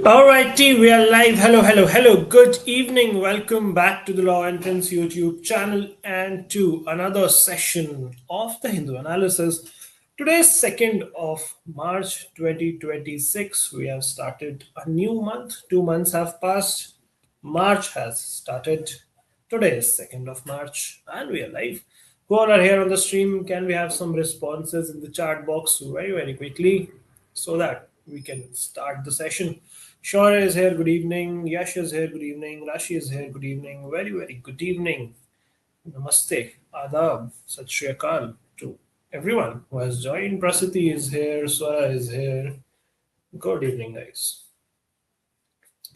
Alrighty, we are live. Hello, hello, hello. Good evening. Welcome back to the Law Entrance YouTube channel and to another session of the Hindu analysis. Today is 2nd of March 2026. We have started a new month. 2 months have passed. March has started. Today is 2nd of March and we are live. Who all are here on the stream? Can we have some responses in the chat box very, very quickly so that we can start the session? Shaura is here, good evening. Yash is here, good evening. Rashi is here, good evening. Very, very good evening. Namaste, Adab, Sat Shri Akal to everyone who has joined. Prasiti is here, Swara is here. Good evening, guys.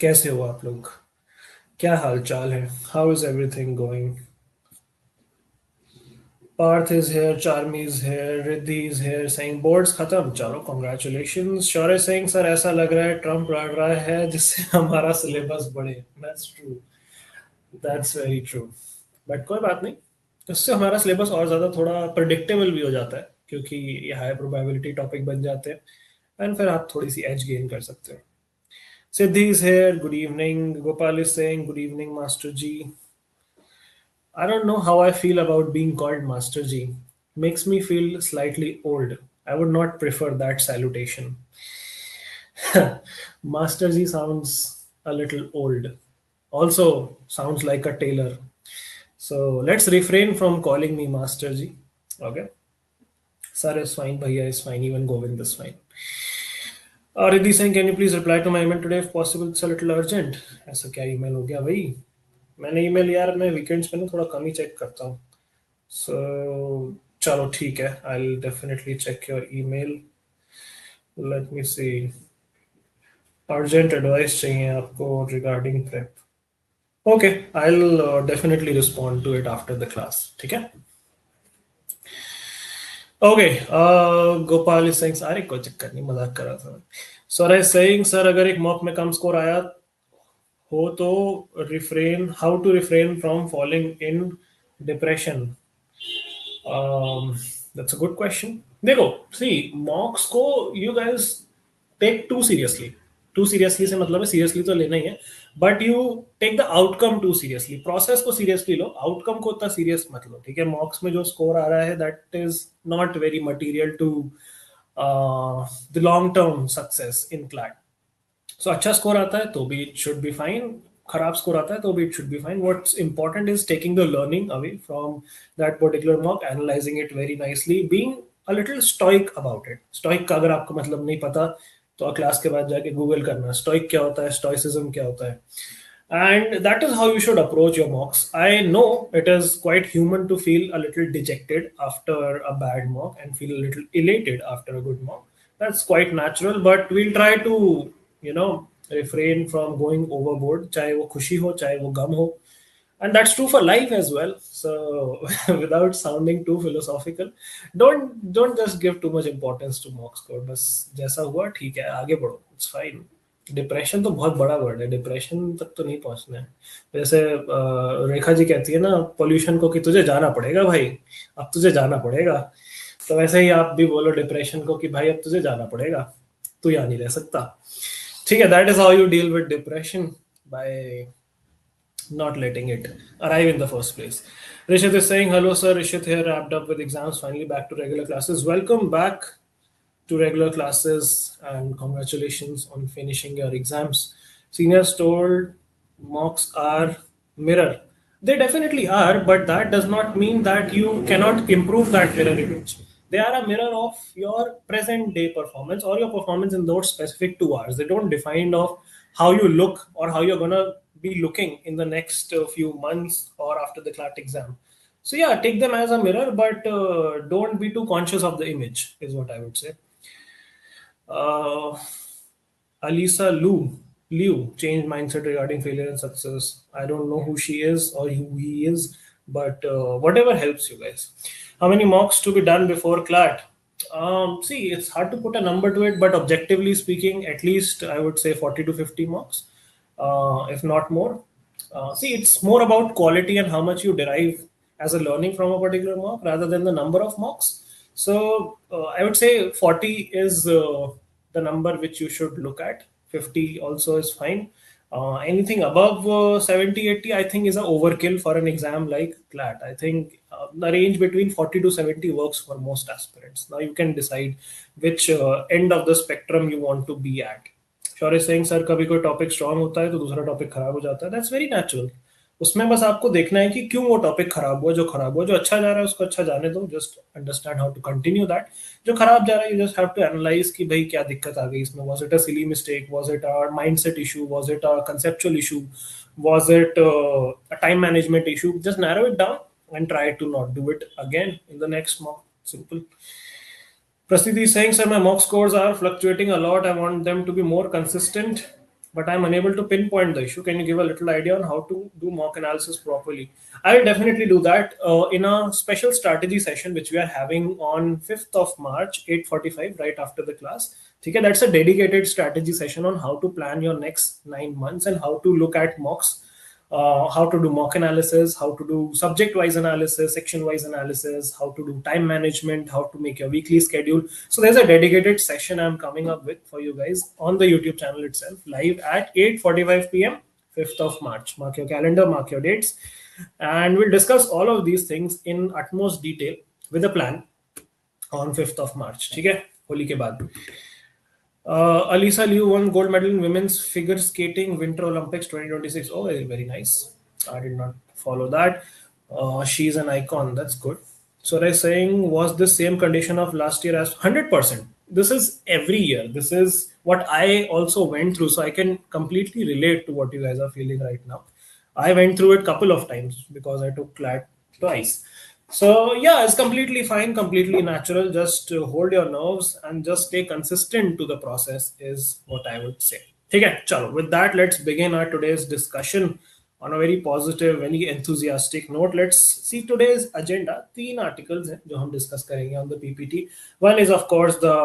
कैसे हो आप लोग? क्या हाल चाल है? How is everything going? Parth is here, Charmi is here, Riddhi is here, saying boards खत्म, चलो congratulations. Shaura is saying sir ऐसा लग रहा है ट्रम्प लड़ रहा है जिससे हमारा सिलेबस बढ़े. That's true. That's very true. But कोई बात नहीं, इससे हमारा सिलेबस और ज़्यादा थोड़ा प्रिडिक्टेबल भी हो जाता है क्योंकि ये हाई प्रोबेबिलिटी टॉपिक बन जाते हैं एंड फिर आप थोड़ी सी एज गेन कर सकते हो. Siddhi is here, good evening. Gopal is saying good evening Master G. I don't know how I feel about being called Master G. Makes me feel slightly old. I would not prefer that salutation. Master G sounds a little old. Also sounds like a tailor. So let's refrain from calling me Master G. Okay. Sir is fine, Bhaiya is fine, even Govind is fine. Riddhi saying, can you please reply to my email today if possible? It's a little urgent. ऐसा क्या email हो गया भाई? मैंने email यार मैं weekends पे ना थोड़ा कम ही चेक करता हूँ. सो चलो ठीक है, I will definitely check your email. Let me see. Urgent advice चाहिए आपको regarding prep. Okay, I will definitely respond to it after the class. ठीक है. ओके, गोपाल इज सेइंग अरे कोई चक्कर नहीं, मजाक कर रहा था. सर इज सेइंग सर अगर एक मॉक में कम स्कोर आया हो तो how to refrain from falling in depression. That's a good question. देखो सी मॉक्स को you guys take too seriously से मतलब है सीरियसली तो लेना ही है, but you take the outcome too seriously. Process को सीरियसली लो, आउटकम को उतना सीरियस मत लो. ठीक है, मॉक्स में जो स्कोर आ रहा है that is not very material to the long term success in CLAT. So अच्छा स्कोर आता है तो भी it should be fine. खराब स्कोर आता है तो भी it should be fine. What's important is taking the learning away from that particular mock, analyzing it very nicely, being a little stoic about it. Stoic का अगर आपको मतलब नहीं पता तो क्लास के बाद जाके गूगल करना stoic क्या होता है, stoicism क्या होता है. And that is how you should approach your mocks. I know it is quite human to feel a little dejected after a bad mock and feel a little elated after a good mock. That's quite natural, but we'll try to refrain from going overboard, चाहे वो खुशी हो चाहे वो गम हो, and that's true for life as well. So without sounding too philosophical, don't just give too much importance to mock score. बस जैसा हुआ ठीक है, आगे बढ़ो, it's fine. डिप्रेशन तो बहुत बड़ा वर्ड है, डिप्रेशन तक तो नहीं पहुंचना है. जैसे रेखा जी कहती है ना पोल्यूशन को कि तुझे जाना पड़ेगा भाई, अब तुझे जाना पड़ेगा. तो वैसे ही आप भी बोलो डिप्रेशन को कि भाई अब तुझे जाना पड़ेगा, तू यहाँ नहीं रह सकता. ठीक है, that is how you deal with depression, by not letting it arrive in the first place. Rishit is saying, hello sir, Rishit here, wrapped up with exams, finally back to regular classes. Welcome back to regular classes and congratulations on finishing your exams. Seniors told mocks are mirror. They definitely are, but that does not mean that you cannot improve that mirror image. They are a mirror of your present day performance or your performance in those specific 2 hours. They don't define of how you look or how you're going to be looking in the next few months or after the CLAT exam. So yeah, take them as a mirror, but don't be too conscious of the image is what I would say. Alisa Liu changed mindset regarding failure and success. I don't know who she is or who he is, but whatever helps you guys. How many mocks to be done before CLAT? See, it's hard to put a number to it, but objectively speaking, at least I would say 40 to 50 mocks, if not more. See, it's more about quality and how much you derive as a learning from a particular mock rather than the number of mocks. So I would say 40 is the number which you should look at. 50 also is fine. Anything above 70, 80, I think is an overkill for an exam like CLAT. I think the range between 40 to 70 works for most aspirants. Now you can decide which end of the spectrum you want to be at. Shaurya Singh sir, कभी कोई topic strong होता है तो दूसरा topic खराब हो जाता है, दैट्स वेरी नेचुरल. उसमें बस आपको देखना है कि क्यों वो टॉपिक खराब हुआ. जो खराब हुआ, जो अच्छा जा रहा है उसको अच्छा जाने दो, just understand how to continue that. जो खराब जा रहा है, you just have to analyse कि भाई क्या दिक्कत आ गई इसमें. Was it a silly mistake, was it a mindset issue, was it a conceptual issue, was it a time management issue. Just narrow it down and try to not do it again in the next mock. Simple. Prasthiti is saying, sir, my mock scores are fluctuating a lot. I want them to be more consistent, but I'm unable to pinpoint the issue. Can you give a little idea on how to do mock analysis properly? I will definitely do that in a special strategy session, which we are having on 5th of March, 8:45, right after the class. Okay, that's a dedicated strategy session on how to plan your next 9 months and how to look at mocks. How to do mock analysis, how to do subject-wise analysis, section-wise analysis, how to do time management, how to make your weekly schedule. So there's a dedicated session I'm coming up with for you guys on the YouTube channel itself, live at 8:45 p.m., 5th of March. Mark your calendar, mark your dates. And we'll discuss all of these things in utmost detail with a plan on 5th of March. Okay? Holi ke baad. Alisa Liu won gold medal in women's figure skating Winter Olympics 2026. Oh, very nice. I did not follow that. She's an icon. That's good. So they're saying, was the same condition of last year as 100%? This is every year. This is what I also went through. So I can completely relate to what you guys are feeling right now. I went through it a couple of times because I took CLAT twice. So yeah, it's completely fine, completely natural. Just hold your nerves and just stay consistent to the process is what I would say. Okay, chalo. With that, let's begin our today's discussion on a very positive, very enthusiastic note. Let's see today's agenda. 3 articles हैं जो हम discuss करेंगे on the PPT. One is of course the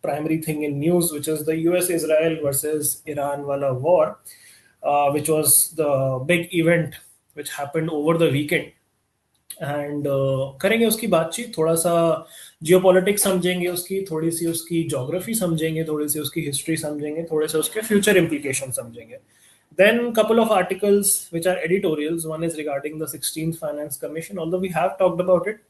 primary thing in news, which is the US-Israel versus Iran wala war, which was the big event which happened over the weekend. And करेंगे उसकी बातचीत, थोड़ा सा geopolitics समझेंगे उसकी, थोड़ी सी उसकी geography समझेंगे, थोड़ी सी उसकी हिस्ट्री समझेंगे, थोड़े से उसके फ्यूचर इम्प्लीकेशन समझेंगे. Then couple of articles which are editorials. One is regarding the 16th Finance Commission, although we have talked about it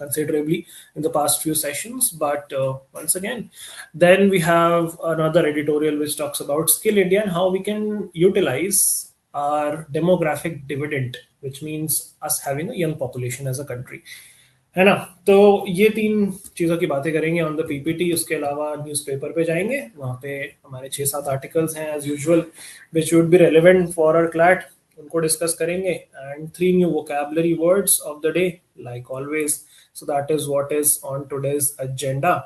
considerably in the past few sessions, but once again, then we have another editorial which talks about Skill India and how we can utilize our demographic dividend, which means us having a young population as a country. है ना. तो ये 3 चीज़ों की बातें करेंगे on the PPT. उसके अलावा न्यूज़पेपर पे जाएंगे, वहाँ पे हमारे 6-7 आर्टिकल्स हैं as usual which would be relevant for our CLAT. उनको डिस्कस करेंगे and 3 new vocabulary words of the day like always. So that is what is on today's agenda.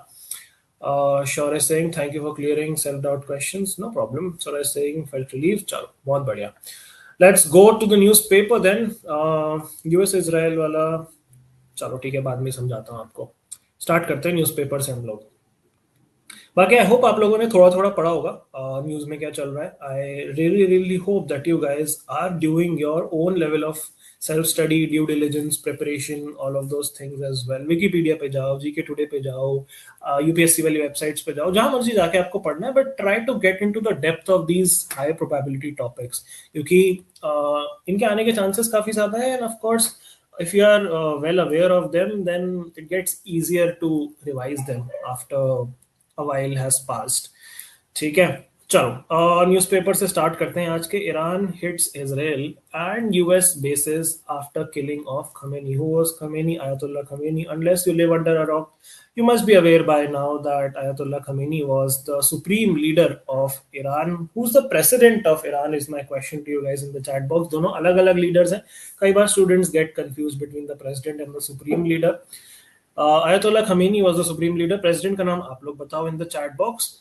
Shaurya saying thank you for clearing self-doubt questions. No problem. Shaurya saying felt relieved. चलो बहुत बढ़िया. Let's go to the newspaper then. US Israel वाला चलो ठीक है, बाद में समझाता हूँ आपको. स्टार्ट करते हैं न्यूज़पेपर से हम लोग. बाकी आई होप आप लोगों ने थोड़ा थोड़ा पढ़ा होगा न्यूज़ में क्या चल रहा है. I really hope that you guys are doing your own level of self study, due diligence, preparation, all of those things as well. Wikipedia पे जाओ, जीके टुडे पे जाओ, यूपीएससी वाली वेबसाइट्स पे जाओ, जहां मर्जी जाके आपको पढ़ना है, but try to get into the depth of these high probability topics, क्योंकि इनके आने के चांसेस काफी ज्यादा है. And of course if you are well aware of them, then it gets easier to revise them after a while has passed. ठीक है, चलो न्यूज़पेपर से स्टार्ट करते हैं आज के. Iran hits Israel and US bases after killing of Khamenei. Who was Khamenei? Ayatollah Khamenei. Unless you live under a rock, you must be aware by now that Ayatollah Khamenei was the supreme leader of Iran. Who's the president of Iran is my question to you guys in the chat box. दोनों अलग अलग leaders हैं. कई बार students get confused between the president and the supreme leader. Ayatollah Khamenei was the supreme leader. President का नाम आप लोग बताओ in the chat box.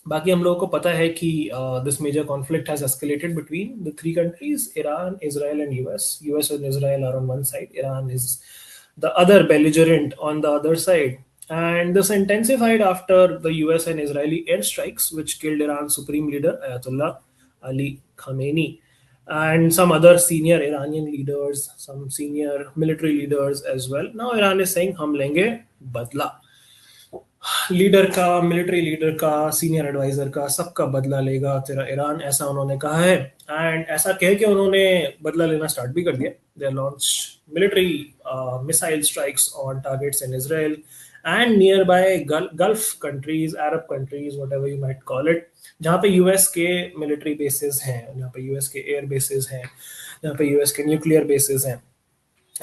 बाकी हम लोगों को पता है कि this major conflict has escalated between the 3 countries, Iran, Israel and US. US and Israel are on one side. Iran is the other belligerent on the other side. And this intensified after the US and Israeli airstrikes, which killed Iran's supreme leader, Ayatollah Ali Khamenei, and some other senior Iranian leaders, some senior military leaders as well. Now Iran is saying, hum lenge badla. Leader का, military leader का, senior adviser का, सबका बदला लेगा तेरा Iran, ऐसा उन्होंने कहा है। एंड ऐसा कह के उन्होंने बदला लेना स्टार्ट भी कर दिया। They launch military missile strikes on targets in Israel and near by gulf countries, Arab countries, what ever you might call it, जहाँ पे यूएस के मिलिट्री बेसिस हैं, जहाँ पे यूएस के एयर बेसिस हैं, जहाँ पे यूएस के न्यूक्लियर बेसिस हैं।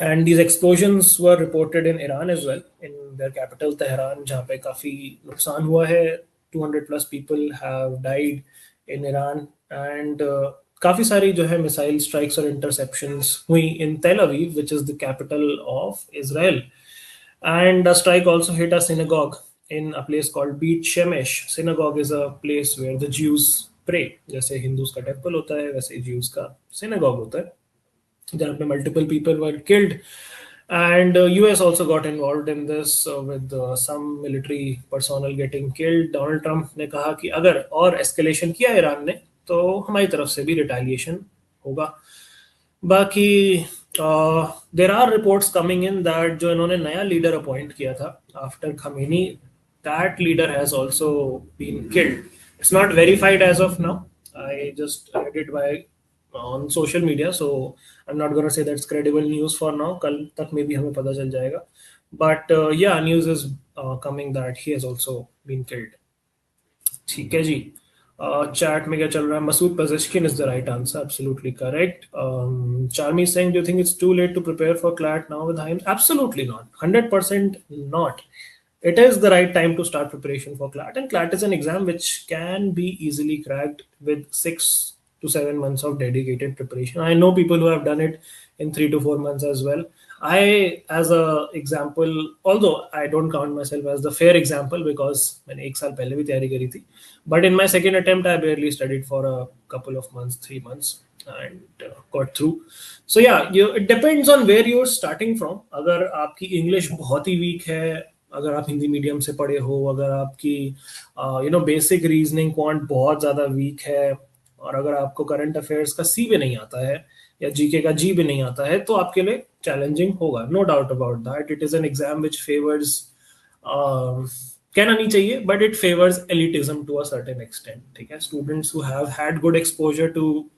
And these explosions were reported in Iran as well, in their capital Tehran, जहाँ पे काफी नुकसान हुआ है। 200 plus people have died in Iran, and काफी सारी जो है मिसाइल स्ट्राइक्स और इंटरसेप्शंस हुई in Tel Aviv, which is the capital of Israel. And a strike also hit a synagogue in a place called Beit Shemesh. Synagogue is a place where the Jews pray. जैसे Hindus का temple होता है, वैसे Jews का synagogue होता है, जहाँ पे multiple people were killed. And US also got involved in this with some military personnel getting killed. Donald Trump ने कहा कि अगर और escalation किया ईरान ने तो हमारी तरफ से भी retaliation होगा। बाकी there are reports coming in that जो इन्होंने नया लीडर अपॉइंट किया था after Khamenei, that leader has also been killed. It's not verified as of now, I just read it by on social media, so I am not gonna say that's credible news for now. कल तक में भी हमें पता चल जाएगा, but yeah news is coming that he has also been killed. ठीक है जी। चैट में क्या चल रहा है? Masood Pezeshkian is the right answer, absolutely correct. Charmi is saying, do you think it's too late to prepare for CLAT now with Himes? Absolutely not, 100% not. It is the right time to start preparation for CLAT, and CLAT is an exam which can be easily cracked with 6 to 7 months of dedicated preparation. I know people who have done it in 3 to 4 months as well. I, as a example, although I don't count myself as the fair example because मैंने एक साल पहले भी तैयारी करी थी, but in my second attempt I barely studied for a couple of months, 3 months, and got through. So yeah, it depends on where you're starting from. अगर आपकी English बहुत ही weak है, अगर आप हिंदी मीडियम से पढ़े हो, अगर आपकी बेसिक रीजनिंग क्वांट बहुत ज़्यादा वीक है, और अगर आपको करंट अफेयर्स का सी भी नहीं आता है या जीके का जी भी नहीं आता है, तो आपके लिए चैलेंजिंग होगा, no doubt about that. It is an exam which favours, कहना नहीं चाहिए, but it favours elitism to a certain extent. ठीक है, students who have had good exposure to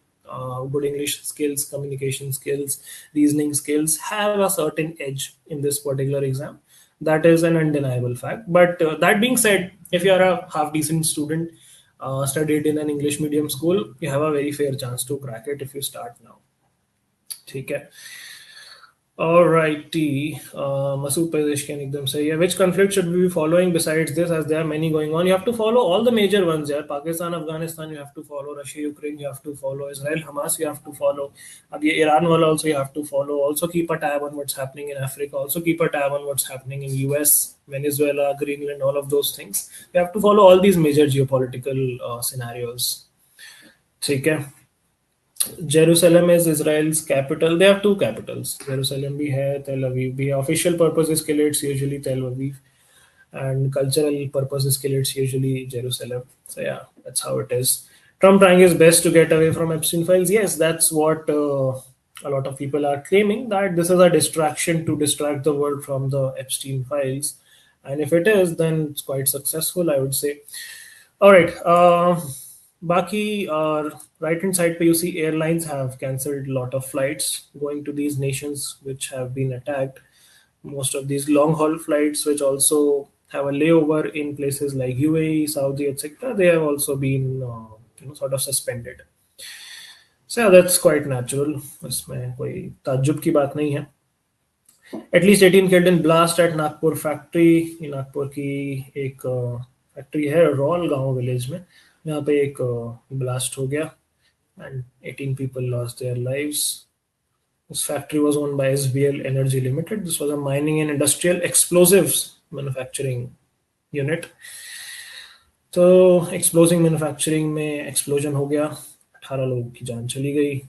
good English skills, communication skills, reasoning skills have a certain edge in this particular exam. That is an undeniable fact. But that being said, if you are a half decent student, studied in an English medium school, you have a very fair chance to crack it if you start now. ठीक है। Alrighty, Masood Pezeshkian ekdam sahi hai. Which conflict should we be following besides this, as there are many going on? You have to follow all the major ones. Yeah, Pakistan, Afghanistan, you have to follow. Russia, Ukraine, you have to follow. Israel, Hamas, you have to follow. अब ये Iran वाला also you have to follow. Also keep a tab on what's happening in Africa. Also keep a tab on what's happening in US, Venezuela, Greenland, all of those things. You have to follow all these major geopolitical scenarios. ठीक है। Jerusalem is Israel's capital. They have two capitals. Jerusalem भी है, Tel Aviv भी है. Official purposes के लिए it's usually Tel Aviv, and cultural purposes के लिए it's usually Jerusalem. So yeah, that's how it is. Trump trying his best to get away from Epstein files. Yes, that's what a lot of people are claiming, that this is a distraction to distract the world from the Epstein files. And if it is, then it's quite successful, I would say. All right. Baki, right hand side, you see airlines have cancelled a lot of flights going to these nations which have been attacked. Most of these long haul flights, which also have a layover in places like UAE, Saudi, etc., they have also been sort of suspended. So yeah, that's quite natural. इसमें कोई ताज्जुब की बात नहीं है. At least 18 killed in blast at Nagpur factory. Nagpur की एक factory है रॉल गांव विलेज में, यहाँ पे एक ब्लास्ट हो गया and 18 people lost their lives. This factory was owned by SBL Energy Limited. This was a mining and industrial explosives manufacturing unit. तो explosive manufacturing में explosion हो गया, 18 लोगों की जान चली गई.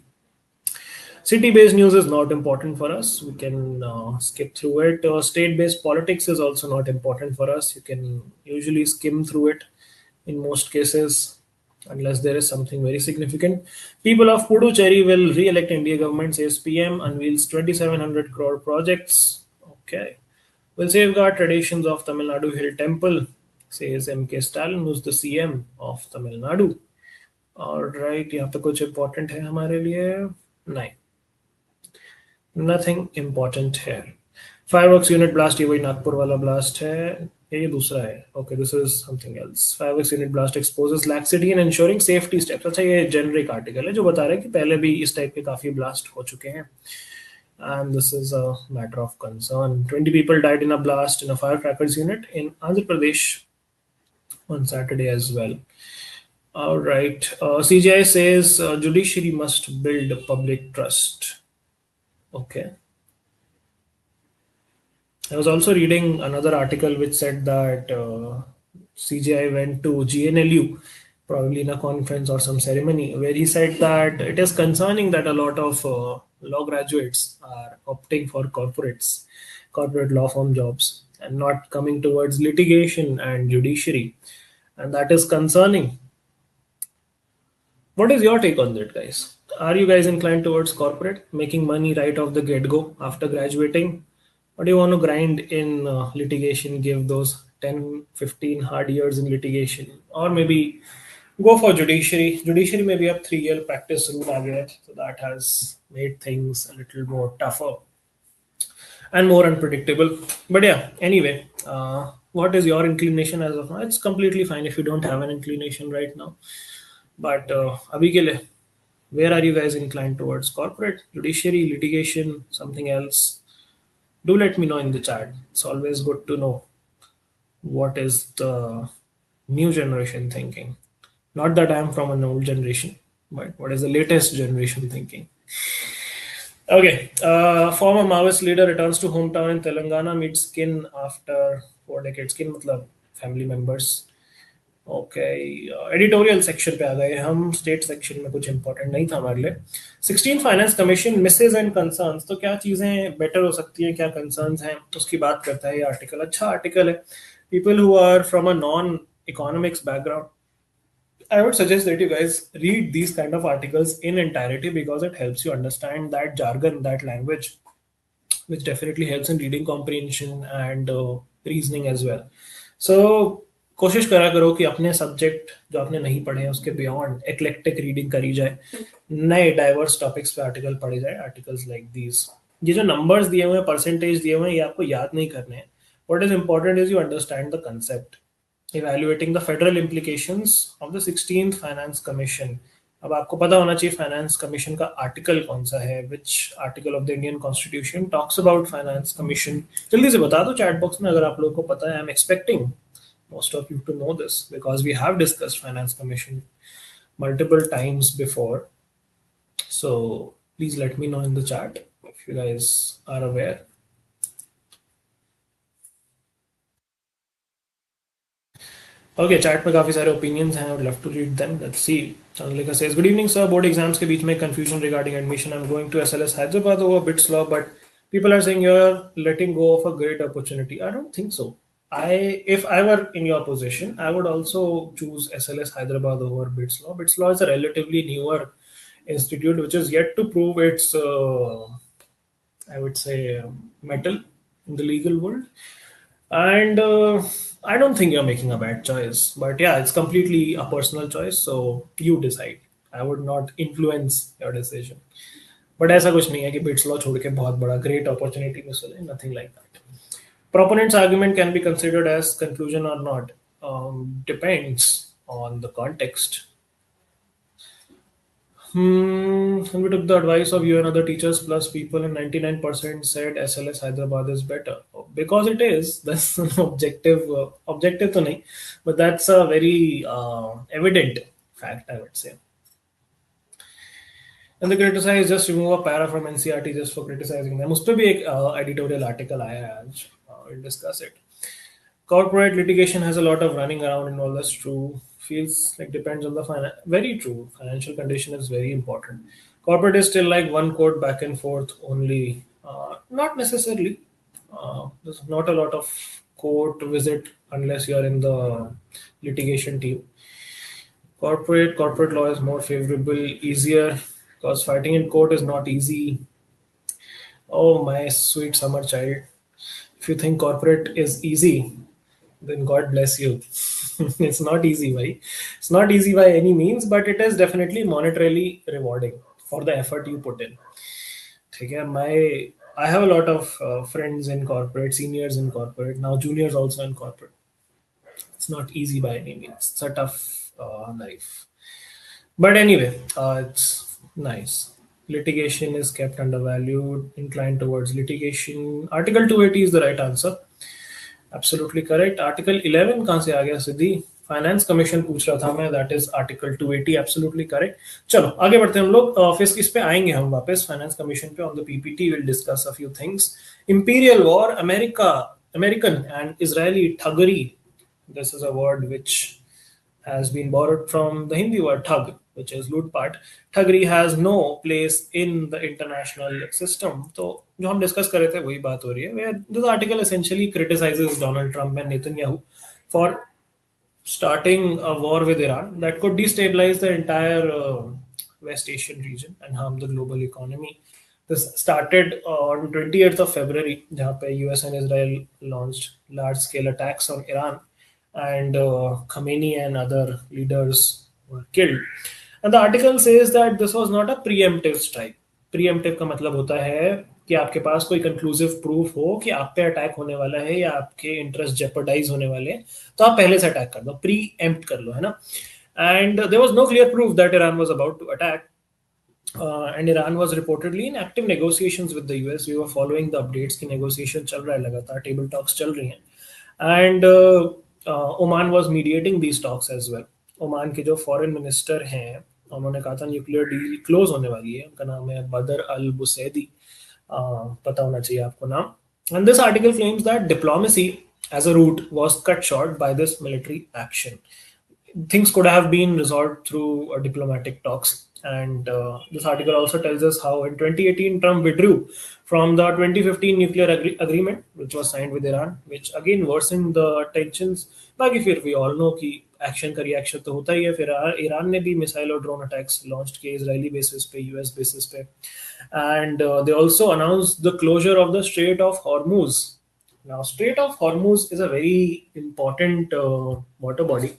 City-based news is not important for us. We can skip through it. State-based politics is also not important for us. You can usually skim through it in most cases, unless there is something very significant. People of Puducherry will re-elect India government, says PM, unveils 2,700 crore projects. Okay. Will safeguard traditions of Tamil Nadu Hill Temple. says MK Stalin, who's the CM of Tamil Nadu. Alright, यहाँ पे कुछ important है हमारे लिए? नहीं, nothing important here. Fireworks unit blast, ये वही नागपुर वाला blast है, ये दूसरा है. Okay, this is something else. Fireworks unit blast exposes laxity in ensuring safety steps. अच्छा, ये generic article है जो बता रहा है कि पहले भी इस टाइप के काफी blast हो चुके हैं. And this is a matter of concern. 20 people died in a blast in a firecrackers unit in Andhra Pradesh on Saturday as well. All right. CGI says judiciary must build public trust. Okay. I was also reading another article which said that CGI went to GNLU, probably in a conference or some ceremony, where he said that it is concerning that a lot of law graduates are opting for corporate law firm jobs, and not coming towards litigation and judiciary. And that is concerning. What is your take on that, guys? Are you guys inclined towards corporate, making money right off the get go after graduating? Or do you want to grind in litigation, give those 10, 15 hard years in litigation? Or maybe go for judiciary. Judiciary maybe have 3 year practice rule again, so that has made things a little more tougher and more unpredictable. But yeah, anyway, what is your inclination as of now? It's completely fine if you don't have an inclination right now. But abhi ke liye, where are you guys inclined towards? Corporate, judiciary, litigation, something else? Do let me know in the chat. It's always good to know what is the new generation thinking. Not that I'm from an old generation, but what is the latest generation thinking? Okay. Former Maoist leader returns to hometown in Telangana, meets kin after 4 decades. Kin matlab family members. Okay, editorial section पे आ गए हम. State section में कुछ important नहीं था हमारे लिए. 16 finance commission misses and concerns. तो क्या चीजें बेटर हो सकती हैं, क्या कंसर्न्स हैं, उसकी बात करता है ये आर्टिकल. अच्छा आर्टिकल है. People who are from a non economics background, I would suggest that you guys read these kind of articles in entirety because it helps you understand that jargon, that language, which definitely helps in reading comprehension and reasoning as well. So कोशिश करा करो कि अपने subject जो आपने नहीं पढ़े हैं उसके बियॉन्ड एक्लेक्टिक रीडिंग करी जाए, नए डाइवर्स टॉपिक्स पे आर्टिकल पढ़े जाए. Articles like these. ये जो नंबर्स दिए हुए हैं, परसेंटेज दिए हुए हैं, ये आपको याद नहीं करने हैं. What is important is you understand the concept. Evaluating the federal implications of the 16th finance commission. अब आपको पता होना चाहिए फाइनेंस कमीशन का आर्टिकल कौन सा है. Which article of the Indian constitution talks about finance commission. जल्दी से बता दो चैट बॉक्स में अगर आप लोगों को पता है. I am expecting most of you to know this because we have discussed finance commission multiple times before. So please let me know in the chat if you guys are aware. Okay, chat में काफी सारे opinions हैं. I would love to read them. Let's see. Chandrika says, good evening sir, board exams के बीच में confusion regarding admission. I'm going to SLS Hyderabad over bit slow, but people are saying you're letting go of a great opportunity. I don't think so. If I were in your position, I would also choose SLS Hyderabad over BITS Law. BITS Law is a relatively newer institute which is yet to prove its, I would say, mettle in the legal world. And I don't think you're making a bad choice. But yeah, it's completely a personal choice, so you decide. I would not influence your decision. But ऐसा कुछ नहीं है कि BITS Law छोड़ के बहुत बड़ा great opportunity miss हो जाए. Nothing like that. Proponent's argument can be considered as conclusion or not. Depends on the context. When we took the advice of you and other teachers plus people, and 99% said SLS Hyderabad is better. Because it is. That's an objective to nahi, but that's a very evident fact, I would say. And the criticize, just remove a para from NCRT just for criticizing them. उस पे भी एक editorial article आया है आज. We'll discuss it. Corporate litigation has a lot of running around and all. That's true. Feels like depends on the very true. Financial condition is very important. Corporate is still like one court back and forth only. Not necessarily. There's not a lot of court visit unless you're in the litigation team. Corporate law is more favorable, easier, because fighting in court is not easy. Oh, my sweet summer child. If you think corporate is easy, then God bless you. It's not easy, bhai. It's not easy by any means, but it is definitely monetarily rewarding for the effort you put in. ठीक है, I have a lot of friends in corporate, seniors in corporate, now juniors also in corporate. It's not easy by any means. It's a tough life. But anyway, it's nice. Litigation is kept undervalued, inclined towards litigation. Article 280 is the right answer. Absolutely correct. Article 11 कहाँ से आ गया सिद्धि? Finance commission पूछ रहा था मैं. That is article 280. Absolutely correct. चलो आगे बढ़ते हैं हम लोग. ऑफिस इस पे आएंगे हम वापस फाइनेंस कमीशन पे. On the PPT will discuss a few things. Imperial war, America, American and Israeli thuggery. This is a word which has been borrowed from the Hindi word thug, which is lootpat. Thuggery has no place in the international system. तो जो हम discuss कर रहे थे वही बात हो रही है. Where this article essentially criticizes Donald Trump and Netanyahu for starting a war with Iran that could destabilize the entire West Asian region and harm the global economy. This started on 28th of February, जहाँ पे US and Israel launched large-scale attacks on Iran, and Khamenei and other leaders were killed. And the article says that this was not a preemptive strike. Preemptive का मतलब होता है कि आपके पास कोई conclusive proof हो कि आप पे अटैक होने वाला है या आपके इंटरेस्ट जेपरडाइज होने वाले हैं, तो आप पहले से अटैक कर दो, प्री एम्प्ट कर लो, है ना. And there was no clear proof that Iran was about to attack. And Iran was reportedly in active negotiations with the US. We were following the updates कि negotiation चल रहा है लगातार, table talks चल रही हैं. And Oman was mediating these talks as well. Oman के जो फॉरेन मिनिस्टर हैं उन्होंने कहा था न्यूक्लियर डील क्लोज होने वाली है. उनका नाम है बदर अल बुसैदी. पता होना चाहिए आपको नाम. And this article claims that diplomacy as a route was cut short by this military action. Things could have been resolved through diplomatic talks. And this article also tells us how in 2018 Trump withdrew from the 2015 nuclear agreement which was signed with Iran, which again worsened the tensions. बाकी फिर we all know कि action का reaction तो होता ही है. फिर Iran ने भी मिसाइल और ड्रोन अटैक्स लॉन्च किए इजरायली बेसिस पे, यूएस बेसिस पे. And they also announced the closure of the strait of Hormuz. Now strait of Hormuz is a very important water body.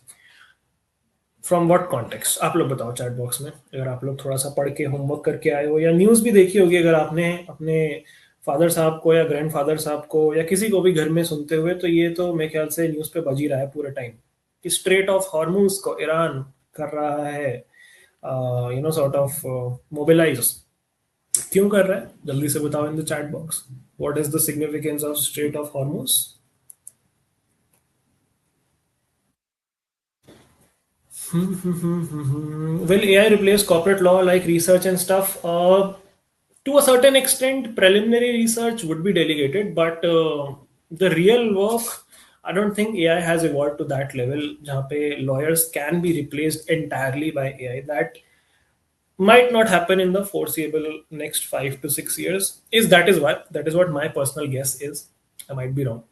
From what context आप लोग बताओ chat box में. अगर आप लोग थोड़ा सा पढ़ के होमवर्क करके आए हो या न्यूज़ भी देखी होगी, अगर आपने अपने फादर साहब को या ग्रैंड फादर साहब को या किसी को भी घर में सुनते हुए, तो ये तो मेरे ख्याल से न्यूज़ पे बज ही रहा है पूरे टाइम कि स्ट्रेट ऑफ हॉर्मुज को ईरान कर रहा है सॉर्ट ऑफ मोबिलाइज. क्यों कर रहा है जल्दी से बताओ in the chat box. What is the significance of straight of Hormuz? Will AI replace corporate law like research and stuff? To a certain extent, preliminary research would be delegated, but the real work, I don't think AI has evolved to that level जहाँ पे lawyers can be replaced entirely by AI. That might not happen in the foreseeable next 5 to 6 years. That is what my personal guess is. I might be wrong.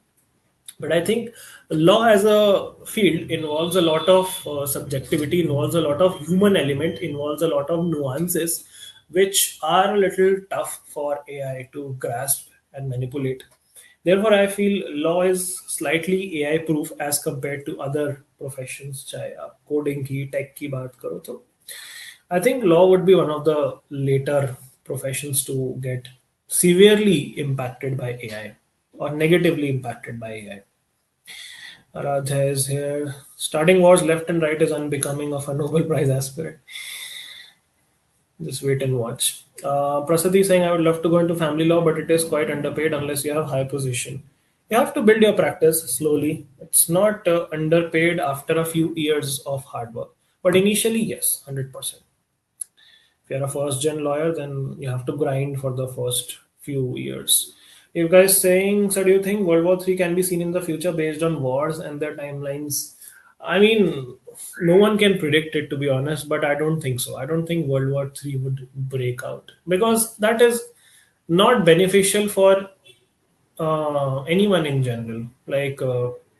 But I think law as a field involves a lot of subjectivity, involves a lot of human element, involves a lot of nuances, which are a little tough for AI to grasp and manipulate. Therefore, I feel law is slightly AI proof as compared to other professions. चाहे आप coding की, tech की बात करो तो I think law would be one of the later professions to get severely impacted by AI or negatively impacted by AI. Aradhya is here. Starting wars left and right is unbecoming of a Nobel Prize aspirant. Just wait and watch. Prasadi is saying, I would love to go into family law, but it is quite underpaid unless you have high position. You have to build your practice slowly. It's not underpaid after a few years of hard work. But initially, yes, 100%. If you're a first gen lawyer, then you have to grind for the first few years. You guys saying, so do you think World War III can be seen in the future based on wars and their timelines? I mean, no one can predict it, to be honest, but I don't think so. I don't think World War III would break out because that is not beneficial for anyone in general. Like,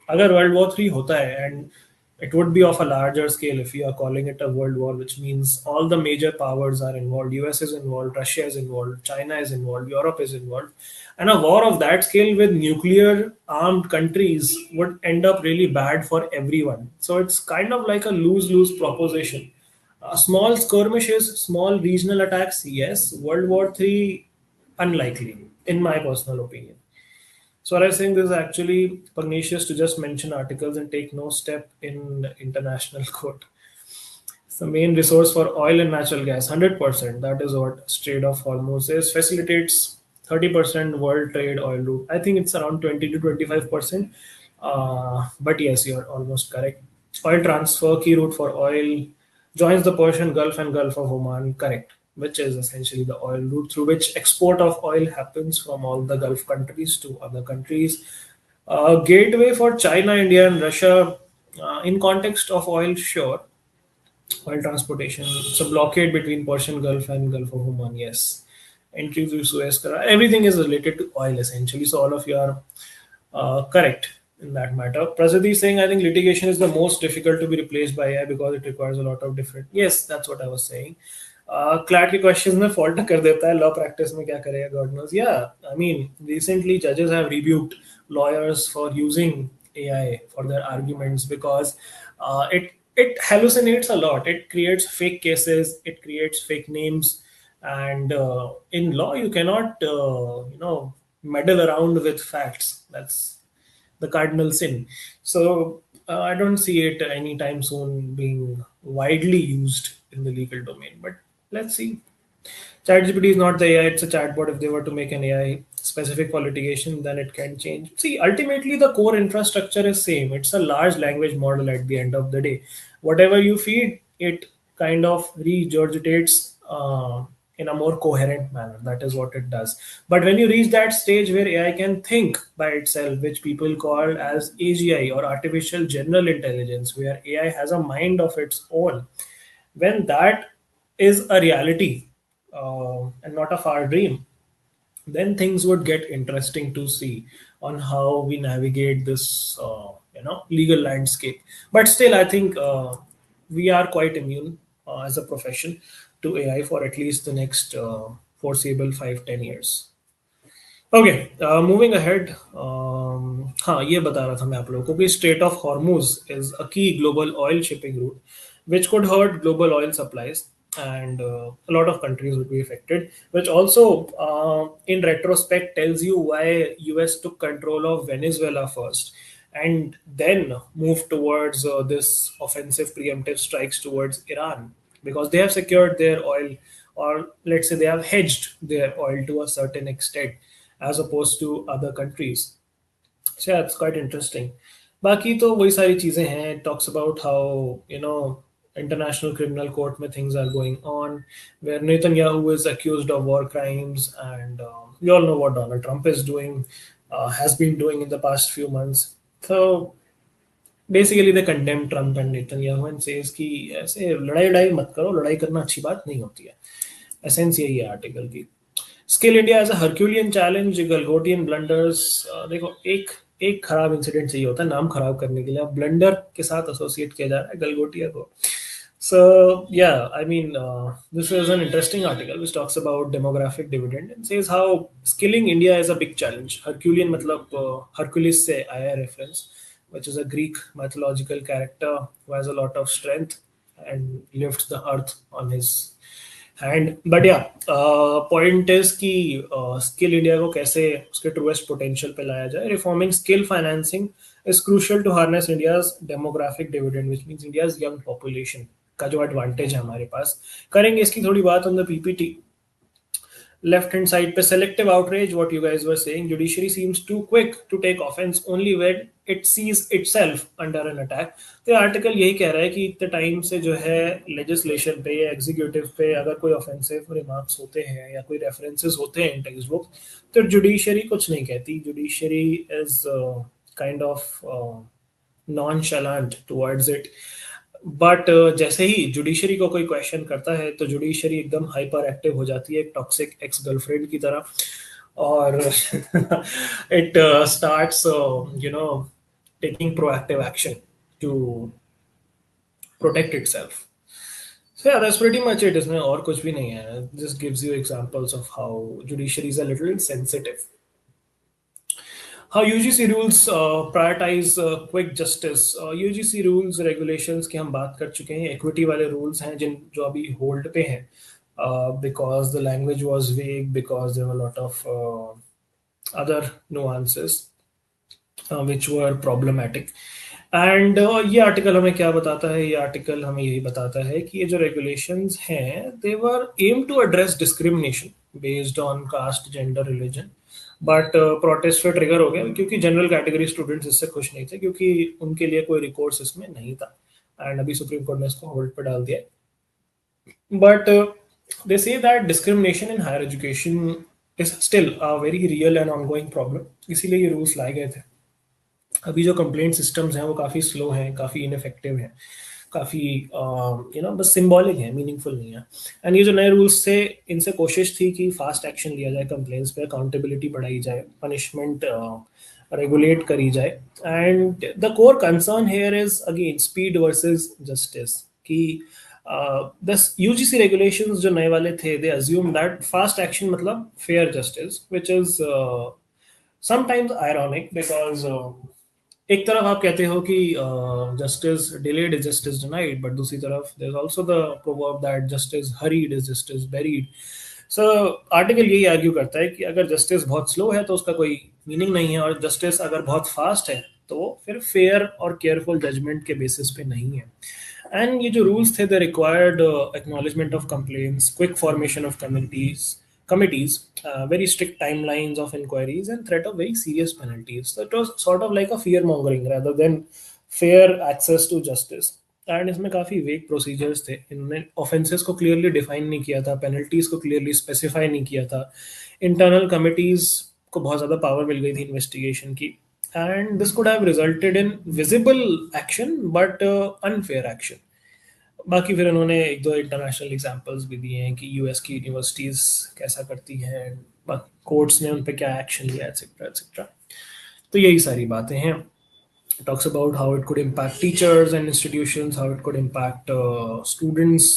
अगर World War III होता है and it would be of a larger scale if we are calling it a world war, which means all the major powers are involved. US is involved, Russia is involved, China is involved, Europe is involved. And a war of that scale with nuclear armed countries would end up really bad for everyone. So it's kind of like a lose lose proposition. Small skirmishes, small regional attacks, yes. World War III, unlikely, in my personal opinion. So what I was saying, this is actually pernicious to just mention articles and take no step in international court. It's the main resource for oil and natural gas, 100%. That is what Strait of Hormuz is. Facilitates 30% world trade oil route. I think it's around 20 to 25%. But yes, you're almost correct. Oil transfer, key route for oil, joins the Persian Gulf and Gulf of Oman, correct, which is essentially the oil route through which export of oil happens from all the Gulf countries to other countries. Gateway for China, India, and Russia. In context of oil, sure, oil transportation. It's a blockade between Persian Gulf and Gulf of Oman. Yes, entry through Suez Canal. Everything is related to oil essentially. So all of you are correct in that matter. Prasad is saying, I think litigation is the most difficult to be replaced by AI because it requires a lot of different. Yes, that's what I was saying. CLAT के questions में fault कर देता है law practice में क्या करेगा God knows या I mean recently जजेस have rebuked lawyers for using AI for their arguments because it hallucinates a lot. It creates fake cases, it creates fake names, and in law you cannot meddle around with facts. That's the cardinal sin. So I don't see it anytime soon being widely used in the legal domain. But let's see. ChatGPT is not the AI; it's a chatbot. If they were to make an AI specific for litigation, then it can change. See, ultimately, the core infrastructure is same. It's a large language model at the end of the day. Whatever you feed, it kind of regurgitates in a more coherent manner. That is what it does. But when you reach that stage where AI can think by itself, which people call as AGI or artificial general intelligence, where AI has a mind of its own, when that is a reality and not a far dream, then things would get interesting to see on how we navigate this legal landscape. But still, I think we are quite immune as a profession to AI for at least the next foreseeable 5-10 years. Okay moving ahead हाँ ये बता रहा था मैं आप लोगों को कि strait of Hormuz is a key global oil shipping route which could hurt global oil supplies, and a lot of countries would be affected, which also in retrospect tells you why US took control of Venezuela first and then moved towards this offensive preemptive strikes towards Iran, because they have secured their oil, or let's say they have hedged their oil to a certain extent as opposed to other countries. So yeah, it's quite interesting. बाकी तो वही सारी चीजें हैं. It talks about how international criminal court में things are going on, where Netanyahu is accused of war crimes, and we all know what Donald Trump is doing, has been doing in the past few months. So basically they condemn Trump and Netanyahu and says कि ऐसे लड़ाई लड़ाई मत करो, लड़ाई करना अच्छी बात नहीं होती है. एसेंस यही है आर्टिकल की. Skill India as a herculean challenge, Galgotian blunders. देखो एक खराब इंसिडेंट चाहिए होता है नाम खराब करने के लिए. अब ब्लंडर के साथ एसोसिएट किया जा रहा है गलगोटिया को. So yeah, I mean, this is an interesting article which talks about demographic dividend and says how skilling India is a big challenge. Herculean मतलब Hercules से आया reference, which is a Greek mythological character who has a lot of strength and lifts the earth on his hand. But yeah, point is कि skill India को कैसे उसके truest potential पे लाया जाए. Reforming skill financing is crucial to harness India's demographic dividend, which means India's young population का जो advantage है हमारे पास. करेंगे इसकी थोड़ी बात on the PPT. Left hand side पे selective outreach, what you guys were saying, judiciary seems to quick to take offense only when it sees itself under an attack. तो आर्टिकल यही कह रहा है कि इतने टाइम से जो है लेजिस्लेशन पे या एग्जीक्यूटिव पे अगर कोई ऑफेंसिव रिमार्क्स होते हैं या कोई रेफरेंसेस होते हैं इन टेक्स्ट बुक, तो जुडिशरी कुछ नहीं कहती. Judiciary is kind of nonchalant towards it. But जैसे ही जुडिशरी को कोई क्वेश्चन करता है तो जुडिशरी एकदम हाइपर एक्टिव हो जाती है, एक टॉक्सिक एक्स गर्लफ्रेंड की तरह, और it starts taking proactive action to protect itself. So yeah, that's pretty much it. इसमें और कुछ भी नहीं है. Just gives you examples of how judiciary is a little sensitive. How UGC rules prioritize quick justice. UGC rules regulations की हम बात कर चुके हैं. Equity वाले rules हैं जिन जो अभी hold पे हैं. Because the language was vague, because there were a lot of other nuances which were problematic. And ये आर्टिकल हमें क्या बताता है? ये आर्टिकल हमें यही बताता है कि ये जो रेगुलेशंस हैं they were aim to address discrimination based on caste, gender, religion. But protest पे ट्रिगर हो गया क्योंकि जनरल कैटेगरी स्टूडेंट्स इससे खुश नहीं थे, क्योंकि उनके लिए कोई रिकॉर्स इसमें नहीं था. एंड अभी सुप्रीम कोर्ट ने इसको होल्ड पे डाल दिया. But they say that discrimination in higher education is still a very real and ongoing problem. इसीलिए ये रूल्स लाए गए थे. अभी जो कंप्लेंट सिस्टम्स हैं वो काफ़ी स्लो हैं, काफ़ी इनफेक्टिव हैं, काफ़ी बस सिंबॉलिक है, मीनिंगफुल नहीं है. एंड ये जो नए रूल्स थे इनसे कोशिश थी कि फास्ट एक्शन लिया जाए कंप्लेंट्स पे, अकाउंटेबिलिटी बढ़ाई जाए, पनिशमेंट रेगुलेट करी जाए. And the core concern here is again speed versus justice. कि दस यूजीसी रेगुलेशंस जो नए वाले थे they assume that fast action मतलब fair justice, which is sometimes ironic because एक तरफ आप कहते हो कि justice delayed is justice denied, but दूसरी तरफ there is also the proverb that justice hurried is justice buried. So article यही आर्ग्यू करता है कि अगर जस्टिस बहुत स्लो है तो उसका कोई मीनिंग नहीं है, और जस्टिस अगर बहुत फास्ट है तो वो फिर फेयर और केयरफुल जजमेंट के बेसिस पे नहीं है. एंड ये जो रूल्स थे they required acknowledgement of complaints, quick formation of committees, very strict timelines of inquiries, and threat of very serious penalties. So it was sort of like a fear mongering rather than fair access to justice. And इसमें काफ़ी वेग procedures थे. इन्होंने offences को clearly define नहीं किया था, penalties को क्लियरली स्पेसिफाई नहीं किया था, इंटरनल कमिटीज को बहुत ज़्यादा पावर मिल गई थी इन्वेस्टिगेशन की. And this could have resulted in visible action but unfair action. बाकी फिर उन्होंने एक दो इंटरनेशनल एग्जांपल्स भी दिए हैं कि यूएस की यूनिवर्सिटीज़ कैसा करती हैं, कोर्ट्स ने उन पर क्या एक्शन लिया, एटसेट्रा एटसेट्रा. तो यही सारी बातें हैं. Talks about how it could impact teachers and institutions, how it could impact students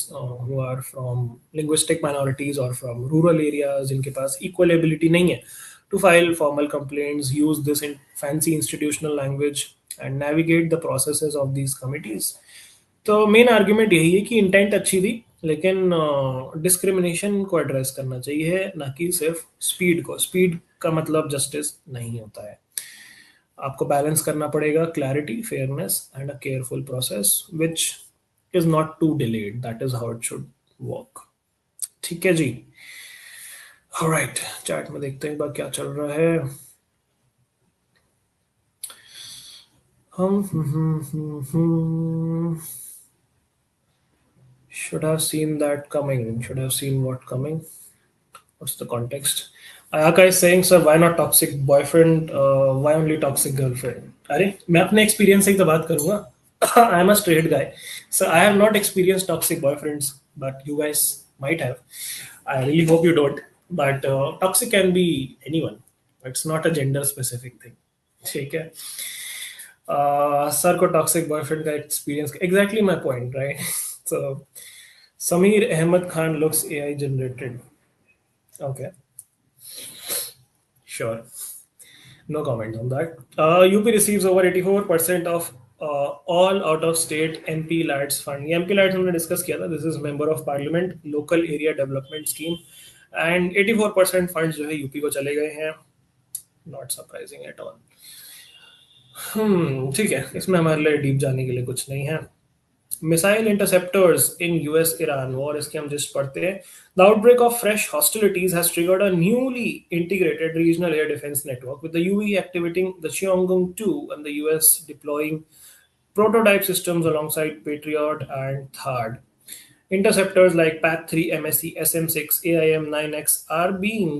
who are from linguistic minorities or from rural areas जिनके पास equal ability नहीं है to file formal complaints, use this in fancy institutional language and navigate the processes of these committees. तो main argument यही है कि intent अच्छी थी, लेकिन डिस्क्रिमिनेशन को एड्रेस करना चाहिए, ना कि सिर्फ स्पीड को. स्पीड का मतलब जस्टिस नहीं होता है. आपको बैलेंस करना पड़ेगा clarity, fairness and a careful process which is not too delayed. That is how it should work. ठीक है जी. ऑलराइट, चैट में देखते हैं एक बार क्या चल रहा है. Should have seen that coming. Should have seen what coming. What's the context? Ayaka is saying, sir, why not toxic boyfriend? Why only toxic girlfriend? अरे मैं अपने experience से ही तो बात करूँगा. I am a straight guy, so I have not experienced toxic boyfriends, but you guys might have. I really hope you don't. But toxic can be anyone. It's not a gender specific thing. ठीक है. Sir को toxic boyfriend का experience, exactly my point, right. So Sameer Ahmed Khan looks AI generated. Okay, sure, no comment on that. UP receives over 84% of all out of state MP LATs fund. ये MP LATs हमने discuss किया था. This is member of parliament local area development scheme, and 84% funds जो है UP को चले गए हैं. Not surprising at all. ठीक है, इसमें हमारे लिए डीप जाने के लिए कुछ नहीं है. Missile interceptors in US Iran war, इसके हम जिस्ट पढ़ते हैं. The outbreak of fresh hostilities has triggered a newly integrated regional air defence network with the UAE activating the Cheonggung 2 and the US deploying prototype systems alongside Patriot and THAAD. Interceptors like PAC-3, MSE, SM-6, AIM-9X are being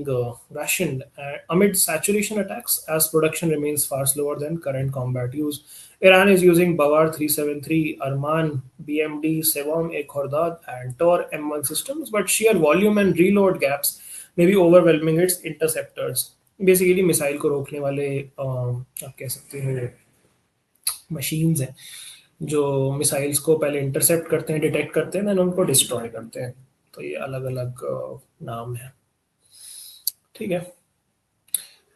rationed amid saturation attacks as production remains far slower than current combat use. Iran is using Bavar 373, Arman, BMD, Sevam, Khordad, and Tor M1 systems, but sheer volume and reload gaps may be overwhelming its interceptors. Basically, missile को रोकने वाले आप कह सकते हैं machines हैं जो missiles को पहले इंटरसेप्ट करते हैं, डिटेक्ट करते हैं, देन उनको डिस्ट्रॉय करते हैं। तो ये अलग अलग नाम है। ठीक है।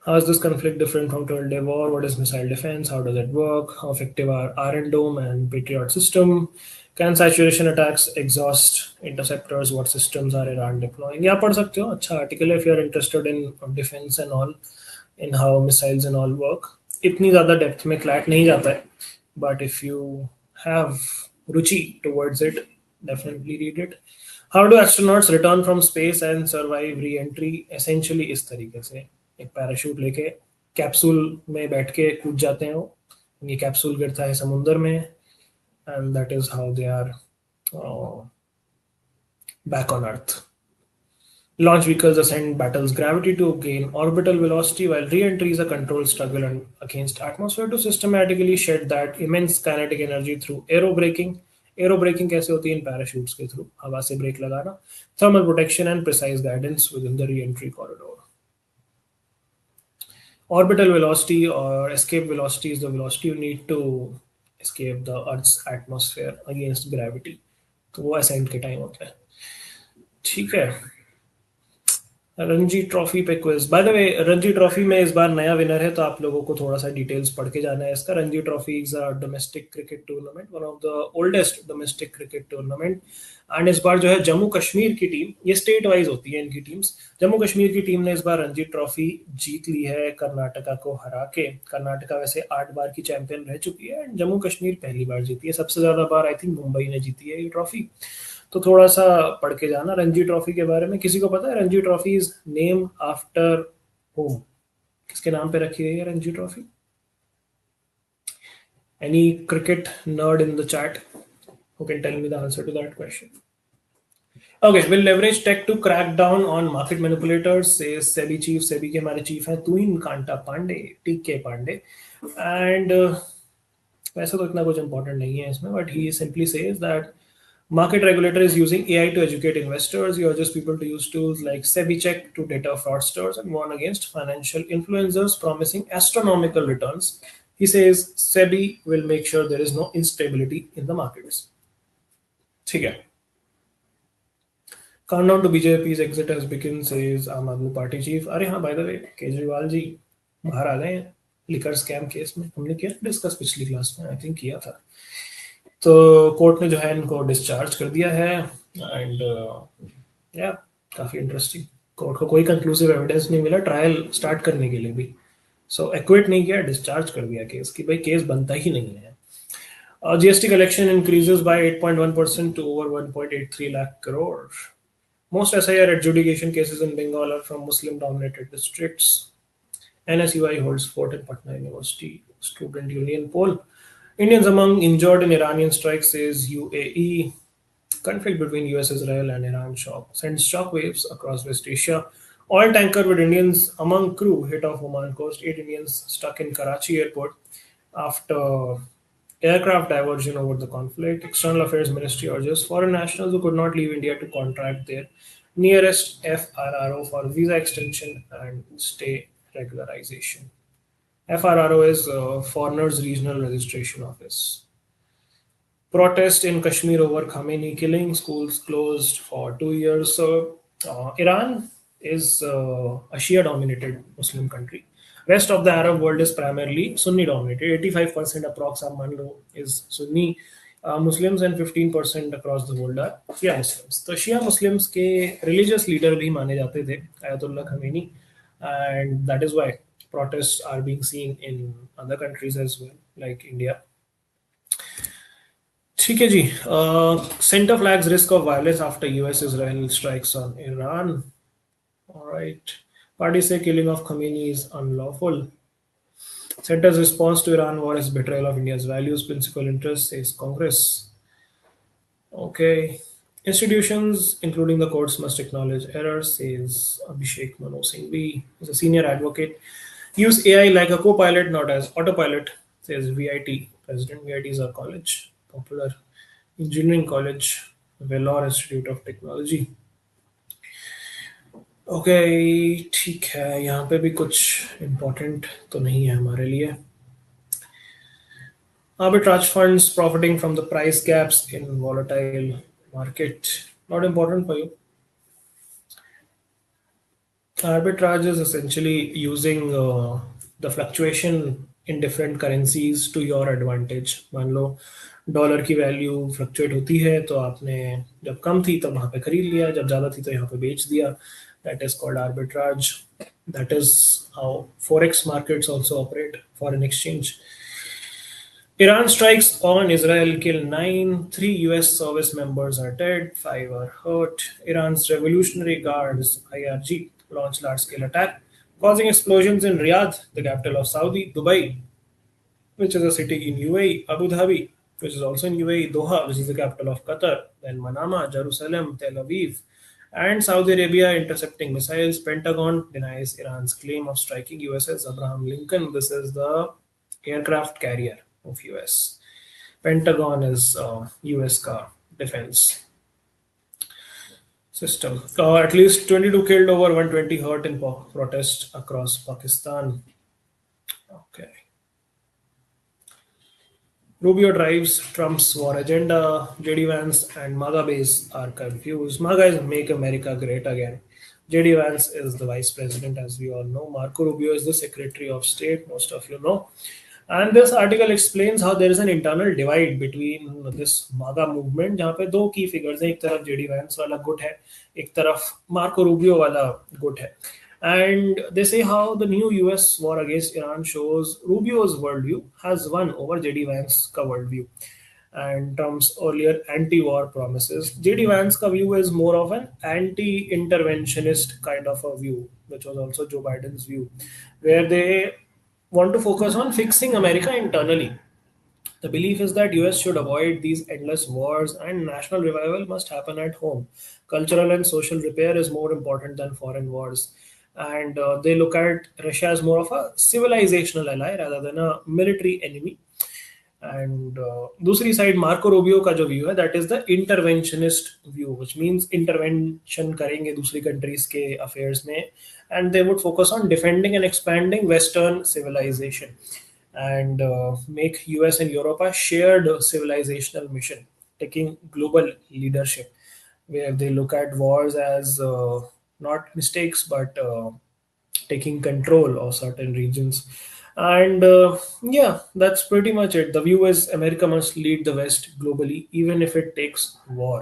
How is this conflict different from 12-day war? What is missile defense? How does it work? How effective are Iron Dome and Patriot system? Can saturation attacks exhaust interceptors? What systems are Iran deploying? Yeah, पढ़ सकते हो, अच्छा article है if you are interested in defense and all, in how missiles and all work. इतनी ज़्यादा depth में CLAT नहीं जाता है, but if you have Ruchi towards it, definitely read it. How do astronauts return from space and survive re-entry? Essentially इस तरीके से एक पैराशूट लेके कैप्सूल में बैठ के कूद जाते हैं वो, ये कैप्सूल गिरता है समुंदर में, and that is how they are back on earth. Launch vehicles ascend battles gravity to gain orbital velocity, while re-entry is a controlled struggle against atmosphere to systematically shed that immense kinetic energy through aerobraking. Aerobraking कैसे होती है? इन parachutes के through हवा से break लगाना, thermal protection and precise guidance within the re-entry corridor. Orbital velocity or escape velocity is the velocity you need to escape the Earth's atmosphere against gravity. तो वो ascent के टाइम होता है. ठीक है. रणजी ट्रॉफी पे quiz. By the way, Ranji trophy में इस बार नया विनर है, तो आप लोगों को थोड़ा सा डिटेल्स पढ़ के जाना है इसका. Ranji trophy is a domestic cricket tournament, one of the oldest domestic cricket tournament. And इस बार जो है जम्मू कश्मीर की टीम, ये स्टेट वाइज होती है इनकी टीम्स, जम्मू कश्मीर की टीम ने इस बार रणजी ट्रॉफी जीत ली है कर्नाटका को हरा के. कर्नाटका वैसे 8 बार की चैंपियन रह चुकी है, एंड जम्मू कश्मीर पहली बार जीती है. सबसे ज्यादा बार आई थिंक मुंबई ने जीती है ये ट्रॉफी. तो थोड़ा सा पढ़ के जाना रणजी ट्रॉफी के बारे में. किसी को पता है Ranji trophy is name after home? किसके नाम पे रखी गई है Ranji trophy? Any cricket nerd in the chat who can tell me the answer to that question? Okay, will leverage tech to crack down on market manipulators, says SEBI chief. SEBI के हमारे chief हैं तुइन कांटा पांडे, टीके Pandey. And वैसे तो इतना कुछ important नहीं है इसमें, but he simply says that market regulator is using AI to educate investors. He urges people to use tools like SEBI Check to deter fraudsters and warn against financial influencers promising astronomical returns. He says SEBI will make sure there is no instability in the markets. ठीक है. Countdown to BJP's exit has begun, says आम आदमी party chief. अरे हाँ, by the way Kejriwal ji बाहर आ गए हैं liquor scam case में. हमने किया डिस्कस पिछली क्लास में, आई थिंक किया था. तो कोर्ट ने जो है इनको डिस्चार्ज कर दिया है. एंड या काफ़ी इंटरेस्टिंग. कोर्ट को कोई कंक्लूसिव एविडेंस नहीं मिला ट्रायल स्टार्ट करने के लिए भी, सो एक्विट नहीं किया, डिस्चार्ज कर दिया केस की. भाई केस बनता ही नहीं है. GST collection increases by 8.1% to over 1.83 lakh crore. Most SIR adjudication cases in Bengal are from Muslim-dominated districts. NSUI holds fort in Patna University Student Union poll. Indians among injured in Iranian strike, says UAE. Conflict between US, Israel, and Iran sends shockwaves across West Asia. Oil tanker with Indians among crew hit off Oman coast. 8 Indians stuck in Karachi airport after aircraft diversion over the conflict. External Affairs Ministry urges foreign nationals who could not leave India to contract their nearest FRRO for visa extension and stay regularization. FRRO is Foreigners Regional Registration Office. Protest in Kashmir over Khamenei killing. Schools closed for 2 years. So Iran is a Shia-dominated Muslim country. Rest of the Arab world is primarily Sunni-dominated. 85% approx आप मान लो is Sunni Muslims, and 15% across the world are Shia Muslims. तो Shia Muslims के religious leader भी माने जाते थे Ayatollah Khamenei, and that is why protests are being seen in other countries as well, like India. ठीक है जी. Center flags risk of violence after US-Israel strikes on Iran. All right. Parties say killing of Khamenei is unlawful. Center's response to Iran war is betrayal of India's values, principal interests, says Congress. Okay. Institutions, including the courts, must acknowledge errors, says Abhishek Manu Singhvi, who's a senior advocate. Use AI like a co-pilot, not as autopilot, says VIT president. VIT is a college, popular engineering college, Vellore Institute of Technology. Okay ठीक है. यहाँ पे भी कुछ important तो नहीं है हमारे लिए. Arbitrage funds profiting from the price gaps in volatile market. Not important for you. Arbitrage is essentially using the fluctuation in different currencies to your advantage. मान लो डॉलर की वैल्यू फ्लक्चुएट होती है तो आपने जब कम थी तब वहां पे खरीद लिया, जब ज्यादा थी तो यहाँ पे बेच दिया. That is called arbitrage. That is how forex markets also operate, foreign exchange. Iran strikes on Israel, kill 9, 3 US service members are dead, 5 are hurt. Iran's Revolutionary Guards, IRG, launched large scale attack, causing explosions in Riyadh, the capital of Saudi, Dubai, which is a city in UAE, Abu Dhabi, which is also in UAE, Doha, which is the capital of Qatar, then Manama, Jerusalem, Tel Aviv, and Saudi Arabia intercepting missiles. Pentagon denies Iran's claim of striking USS Abraham Lincoln. This is the aircraft carrier of US. Pentagon is US का defense system. At least 22 killed, over 120 hurt in protest across Pakistan. Okay. Rubio drives Trump's war agenda. JD Vance and MAGA base are confused. MAGA is Make America Great Again. JD Vance is the vice president, as we all know. Marco Rubio is the secretary of state, most of you know. And this article explains how there is an internal divide between this MAGA movement, जहाँ पे दो key figures हैं, एक तरफ JD Vance वाला गुट है, एक तरफ Marco Rubio वाला गुट है. And they say how the new US war against Iran shows Rubio's worldview has won over JD Vance's worldview and Trump's earlier anti-war promises. JD Vance's view is more of an anti-interventionist kind of a view, which was also Joe Biden's view, where they want to focus on fixing America internally. The belief is that US should avoid these endless wars and national revival must happen at home. Cultural and social repair is more important than foreign wars. And they look at Russia as more of a civilizational ally rather than a military enemy. And दूसरी side Marco Rubio का जो view है that is the interventionist view, which means intervention करेंगे दूसरी countries के affairs में and they would focus on defending and expanding western civilisation and make US and Europe a shared civilizational mission, taking global leadership, where they look at wars as not mistakes but taking control of certain regions. And yeah, that's pretty much it. The view is America must lead the West globally, even if it takes war.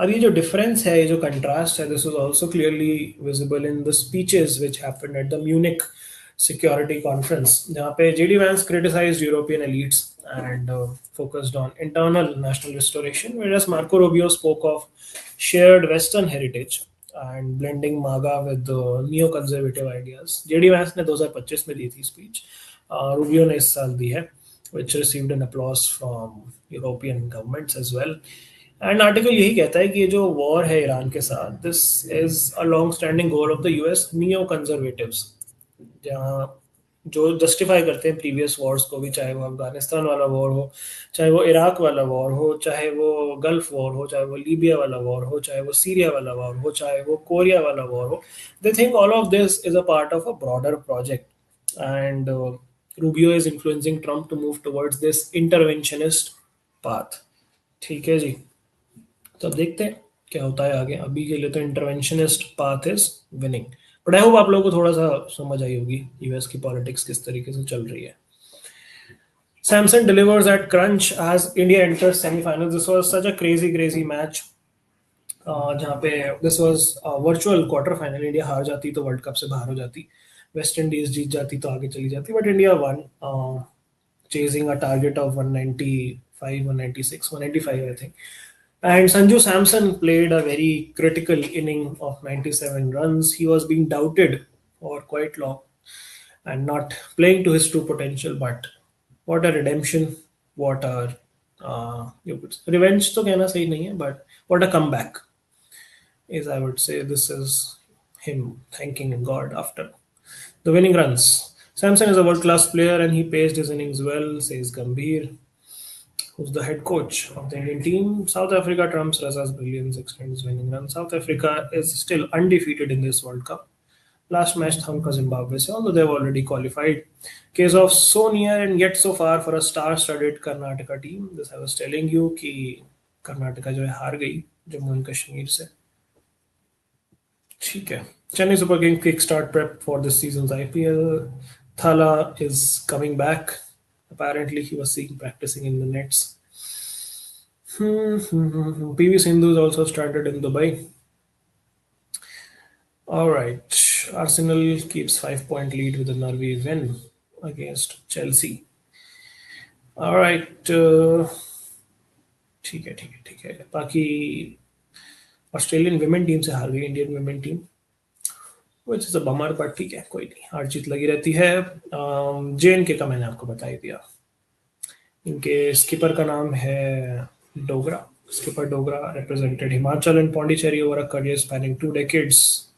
अब ये जो difference है, ये जो contrast है, this was also clearly visible in the speeches which happened at the Munich security conference, जहाँ पे JD Vance criticized European elites and focused on internal national restoration, whereas Marco Rubio spoke of shared Western heritage and blending MAGA with the neoconservative ideas. JD Vance ने 2025 में दी थी speech, Rubio ने इस साल दी है, which received an applause from European governments as well. And article यही कहता है कि ये जो वॉर है ईरान के साथ, this is a long standing goal of the US neo conservatives, जहाँ जो जस्टिफाई करते हैं प्रीवियस वॉर्स को भी, चाहे वो अफगानिस्तान वाला वॉर हो, चाहे वो इराक वाला वॉर हो, चाहे वो गल्फ वॉर हो, चाहे वो लीबिया वाला वॉर हो, चाहे वो सीरिया वाला वॉर हो, चाहे वो कोरिया वाला वॉर हो. They think all of this is a part of a broader project and Rubio is influencing Trump to move towards this interventionist path. ठीक है जी, तो अब देखते हैं क्या होता है आगे. अभी के लिए तो interventionist path is winning, but I hope आप लोगों को थोड़ा सा समझ आई होगी यूएस की पॉलिटिक्स किस तरीके से चल रही है. Samsung delivers at crunch as India enters semi-finals. This was such a crazy match. जहाँ पे this was virtual quarter final. India हार जाती तो वर्ल्ड कप से बाहर हो जाती, वेस्ट इंडीज जीत जाती तो आगे चली जाती, but India one, chasing a target of 195, 196, 185 I think. And Sanju Samson played a very critical inning of 97 runs. He was being doubted for quite long and not playing to his true potential. But what a redemption! What a revenge तो कहना सही नहीं है, but what a comeback is, I would say. This is him thanking God after the winning runs. Samson is a world-class player and he paced his innings well, says Gambhir, who's the head coach of the Indian team. South Africa trumps Raza's brilliance, extends winning run. South Africa is still undefeated in this World Cup. Last match था उनका Zimbabwe से, although they have already qualified. Case of so near and yet so far for a star studded Karnataka team. This I was telling you कि कर्नाटका जो है हार गई Jammu and Kashmir से. ठीक है. Chennai Super King kickstart prep for this season's IPL. Thala is coming back. Apparently, he was seen practicing in the nets. PV Sindhu is also stranded in Dubai. All right. Arsenal keeps 5-point lead with a nervy win against Chelsea. All right. ठीक है ठीक है ठीक है. बाकी Australian women team से हार गई Indian women team, which is a bummer, but ठीक है कोई नहीं, हार जीत लगी रहती है. JNK का मैंने आपको बता ही दिया. इनके स्किपर का नाम है Dogra. Skipper Dogra represented Himachal and Pondicherry over a career spanning 2 decades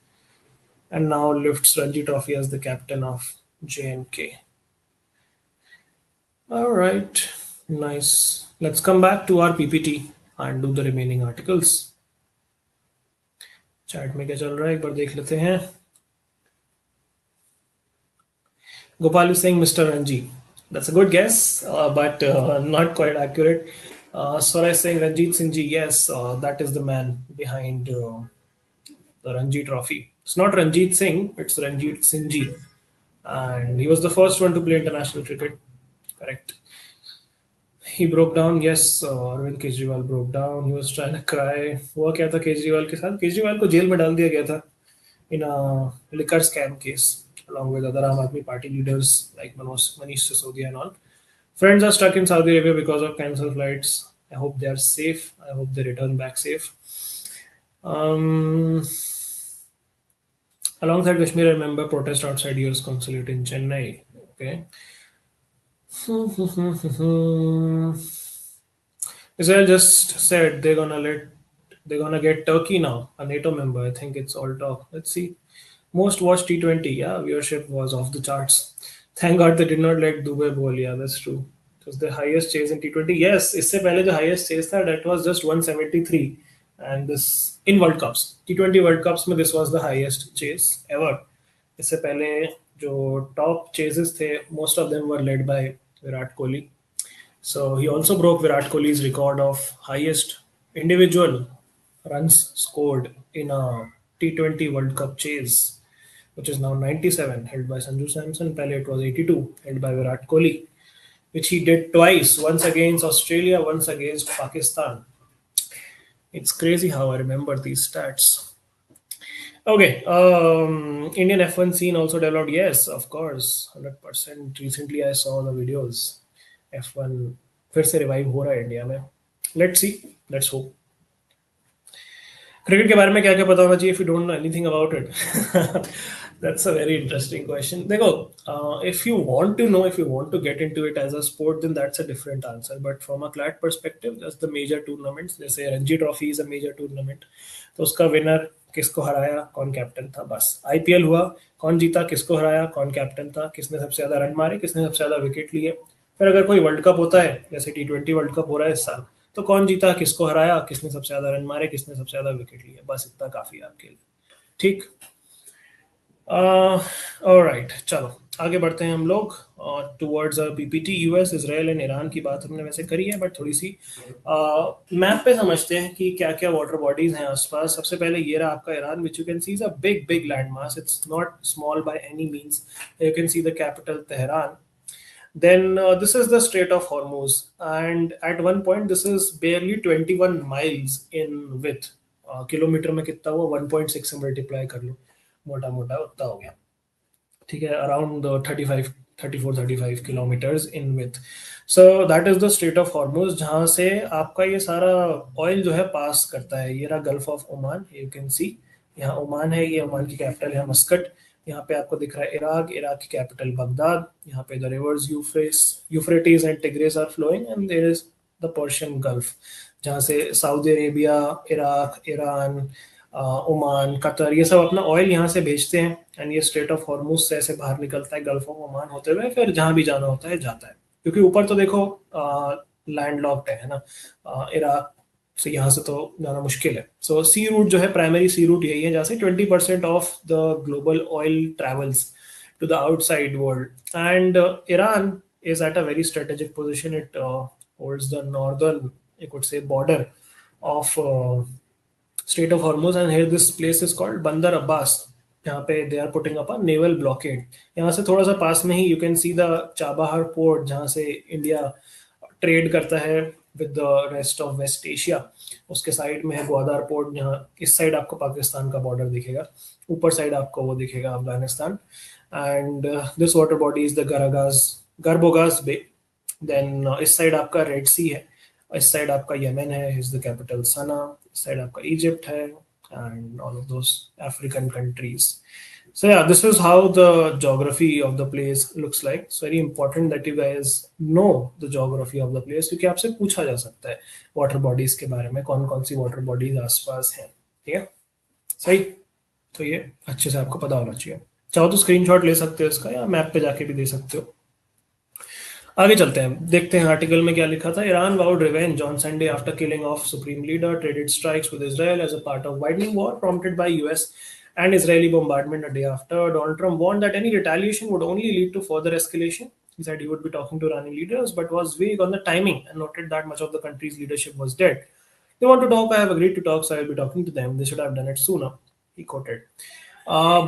and now lifts Ranji Trophy as the captain of JNK. All right, nice. Let's come back to our PPT and do the remaining articles. Chat में क्या चल रहा है एक बार देख लेते हैं. Gopal is saying Mr. Ranji. That's a good guess, but not quite accurate. Swara is saying Ranjit Singh ji. Yes, that is the man behind the Ranji Trophy. It's not Ranjit Singh, it's Ranjit Singh ji. And he was the first one to play international cricket. Correct. He broke down. Yes, Arvind Kejriwal broke down. He was trying to cry. हुआ क्या था केजरीवाल के साथ? केजरीवाल को jail में डाल दिया गया था in a liquor scam case along with other Aam Aadmi Party leaders like Manish Sisodia and all. Friends are stuck in Saudi Arabia because of cancelled flights. I hope they are safe. I hope they return back safe. Alongside Kashmir, I remember protest outside US consulate in Chennai. Okay. Israel just said they're gonna get Turkey now, a NATO member. I think it's all talk. Let's see. Most watched T20. Yeah, viewership was off the charts. Thank God they did not let Dubai bowl. Yeah, that's true. It was the highest chase in T20. Yes, इससे पहले जो highest chase था, that was just 173, and this in World Cups, T20 World Cups में this was the highest chase ever. इससे पहले जो top chases थे, most of them were led by Virat Kohli. So he also broke Virat Kohli's record of highest individual runs scored in a T20 World Cup chase, which is now 97, held by Sanju Samson. Pehle it was 82, held by Virat Kohli, which he did twice, once against Australia, once against Pakistan. It's crazy how I remember these stats. Okay, Indian F1 scene also developed. Yes, of course, 100%. Recently I saw the videos. F1 फिर से revive हो रहा है India में. Let's see, let's hope. Cricket के बारे में क्या क्या पता होना चाहिए if you don't know anything about it? That's a very interesting question. देखो, if you want to know, if you want to get into it as a sport, then that's a different answer. But from a CLAT perspective, that's the major tournaments. जैसे Ranji trophy is a major tournament. तो उसका winner किसको हराया, कौन captain था, बस. IPL हुआ, कौन जीता, किसको हराया, कौन कैप्टन था, किसने सबसे ज्यादा रन मारे, किसने सबसे ज्यादा विकेट लिए. फिर अगर कोई वर्ल्ड कप होता है, जैसे T20 वर्ल्ड कप हो रहा है इस साल, तो कौन जीता, किसको हराया, किसने सबसे ज्यादा रन मारे, किसने सबसे ज्यादा विकेट लिए, बस इतना काफी है आपके लिए. ठीक. ऑलराइट, चलो आगे बढ़ते हैं हम लोग towards PPT. US, Israel and Iran की बात हमने वैसे करी है, बट थोड़ी सी मैप पे समझते हैं कि क्या क्या वाटर बॉडीज हैं आसपास. सबसे पहले ये रहा आपका Iran, which you can C is a big big land mass. It's not small by any means. You can see the capital Tehran. Then this is the Strait of Hormuz, and at one point this is barely 21 miles in width. Kilometre में कितना हुआ, 1.6 से multiply कर लो, मोटा मोटा उतना हो गया. ठीक है, around 34-35 kilometres in with. So that is the strait of Hormuz, जहाँ से आपका ये सारा ऑयल जो है पास करता है. ये रहा gulf of Oman, you can सी. यहाँ ओमान है, ये ओमान की कैपिटल है मस्कट. यहाँ पे आपको दिख रहा है इराक, इराक की कैपिटल बगदाद. यहाँ पे the rivers Euphrates and Tigris are flowing, and there is the Persian Gulf, जहाँ से Saudi Arabia, Iraq, Iran, Oman, Qatar, ये सब अपना ऑयल यहाँ से भेजते हैं. एंड ये स्ट्रेट ऑफ हॉर्मुज से ऐसे बाहर निकलता है गल्फ ऑफ ओमान होते हुए, फिर जहाँ भी जाना होता है जाता है. क्योंकि ऊपर तो देखो लैंड लॉक्ड है ना, इराक सो यहाँ से तो जाना मुश्किल है. सो सी रूट जो है, प्राइमरी सी रूट यही है जहाँ से 20% of the global oil travels to the outside world. And Iran is at a very strategic position. It holds the northern, you could say, border of Strait of Hormuz, and here this place is called Bandar Abbas. यहाँ पे they are putting up a naval blockade. यहाँ से थोड़ा सा पास में ही you can see the Chabahar port, जहाँ से इंडिया ट्रेड करता है with the rest of West Asia. उसके साइड में है ग्वादार पोर्ट, जहाँ इस साइड आपको पाकिस्तान का बॉर्डर दिखेगा, ऊपर साइड आपको वो दिखेगा Afghanistan. And this water body is the गर्बोगाज बे. देन इस साइड आपका रेड सी है, इस साइड आपका यमन है, इज द कैपिटल सना. इस साइड आपका इजिप्ट है, and all of those African countries. So yeah, this is how the geography of the place looks like. It's very important that you guys know the geography of the place, क्योंकि आपसे पूछा जा सकता है water bodies के बारे में, कौन कौन सी वाटर बॉडीज आसपास हैं. ठीक है, सही. तो ये अच्छे से आपको पता होना चाहिए. चाहो तो स्क्रीनशॉट ले सकते हो इसका, या मैप पे जाके भी दे सकते हो. आगे चलते हैं, देखते हैं आर्टिकल में क्या लिखा था. Iran vowed revenge on Sunday after killing of supreme leader, traded strikes with Israel as a part of widening war prompted by US and Israeli bombardment a day after. Donald Trump warned that any retaliation would only lead to further escalation. He said he would be talking to Iranian leaders, but was vague on the timing and noted that much of the country's leadership was dead. They want to talk. I have agreed to talk, so I will be talking to them. They should have done it sooner, he quoted.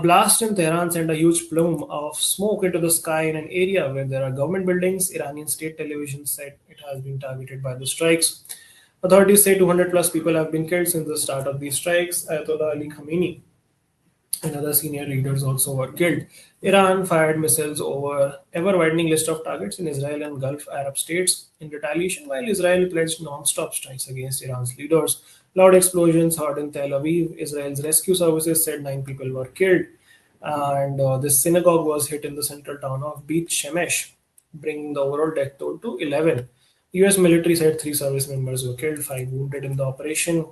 Blast in Tehran sent a huge plume of smoke into the sky in an area where there are government buildings. Iranian state television said it has been targeted by the strikes. Authorities say 200 plus people have been killed since the start of these strikes. Ayatollah Ali Khamenei and other senior leaders also were killed. Iran fired missiles over ever-widening list of targets in Israel and Gulf Arab states in retaliation, while Israel pledged non-stop strikes against Iran's leaders. Loud explosions heard in Tel Aviv. Israel's rescue services said 9 people were killed, and this synagogue was hit in the central town of Beit Shemesh, bringing the overall death toll to 11. US military said 3 service members were killed, 5 wounded in the operation.